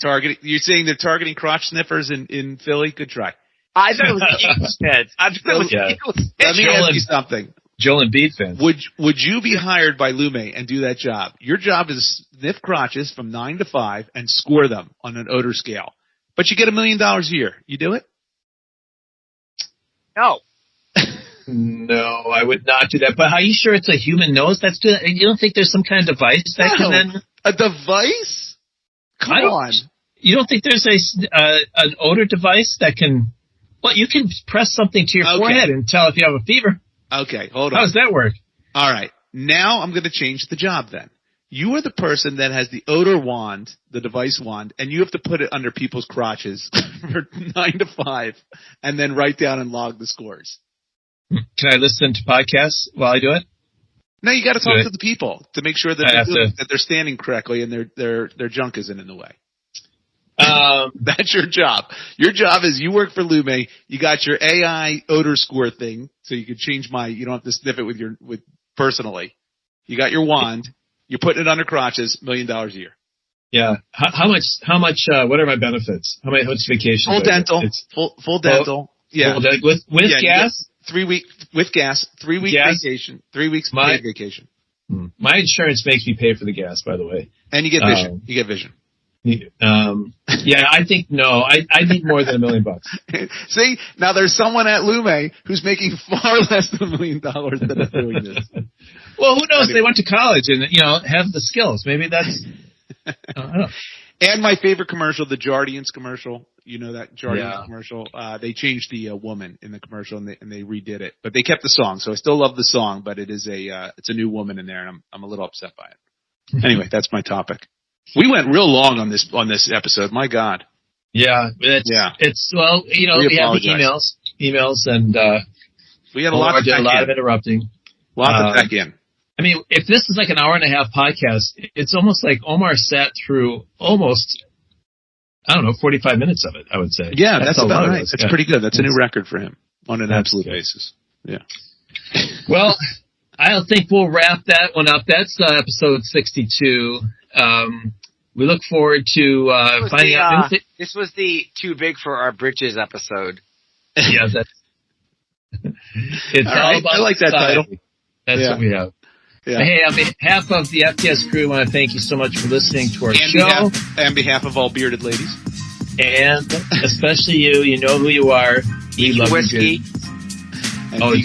targeting. You're saying they're targeting crotch sniffers in Philly? Good try. I thought it was Eagles fans. Let me ask you something. Joel Embiid fans. Would you be hired by Lume and do that job? Your job is to sniff crotches from 9 to 5 and score them on an odor scale. But you get $1 million a year. You do it? No. No, I would not do that. But are you sure it's a human nose that's doing that? You don't think there's some kind of device that can then... A device? Come on. You don't think there's an odor device that can... Well, you can press something to your forehead and tell if you have a fever. Okay, hold on. How does that work? All right. Now I'm going to change the job then. You are the person that has the odor wand, the device wand, and you have to put it under people's crotches for 9 to 5 and then write down and log the scores. Can I listen to podcasts while I do it? No, you got to talk to the people to make sure that they're standing correctly and their junk isn't in the way. That's your job. Your job is you work for Lume. You got your AI odor score thing, so you can change you don't have to sniff it with personally. You got your wand. You're putting it under crotches, $1 million a year. Yeah. How much, what are my benefits? How much vacation? Full dental. Full dental. Yeah. With gas? 3 week with gas, 3 week vacation, 3 weeks paid vacation. My insurance makes me pay for the gas, by the way. And you get vision. You get vision. Yeah, I think no. I need more than $1 million. See, now there's someone at Lume who's making far less than $1 million than is doing this. Well, who knows? They went to college and have the skills. Maybe that's. I don't know. And my favorite commercial, the Jardians commercial. You know that Jardians commercial? They changed the woman in the commercial and they redid it, but they kept the song. So I still love the song, but it's a new woman in there, and I'm a little upset by it. Anyway, that's my topic. We went real long on this episode. My God. Yeah. It's well, we have the emails, and we had a lot of interrupting. A lot to pack in. I mean, if this is like an hour-and-a-half podcast, it's almost like Omar sat through almost, 45 minutes of it, I would say. Yeah, that's about right. That's pretty good. That's a new record for him on an absolute basis. Yeah. Well, I think we'll wrap that one up. That's episode 62. We look forward to finding out. This was the too big for our britches episode. Yeah, it's all about I like that title. That's what we have. Yeah. Hey, on behalf of the FTS crew, I want to thank you so much for listening to our show. On behalf of all bearded ladies. And especially you. You know who you are. Deacon Whiskey. Oh, do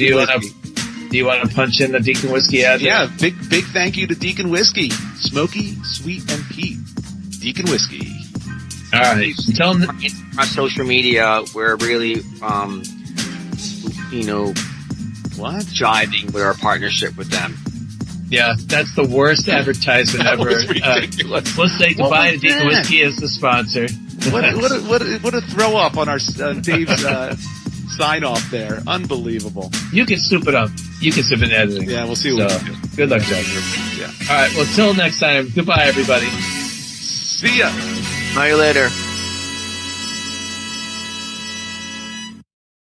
you want to punch in the Deacon Whiskey ad? Yeah, big thank you to Deacon Whiskey. Smoky, sweet, and peat. Deacon Whiskey. All right. Tell them on social media, we're really, jiving with our partnership with them. Yeah, that's the worst advertisement ever. Let's say goodbye to Deacon Whiskey as the sponsor. What a throw up on our Dave's sign off there. Unbelievable. You can soup it up. You can soup in editing. Yeah, we'll see what we can do. Good luck, Jack. Yeah. All right. Well, till next time. Goodbye, everybody. See ya. See you later.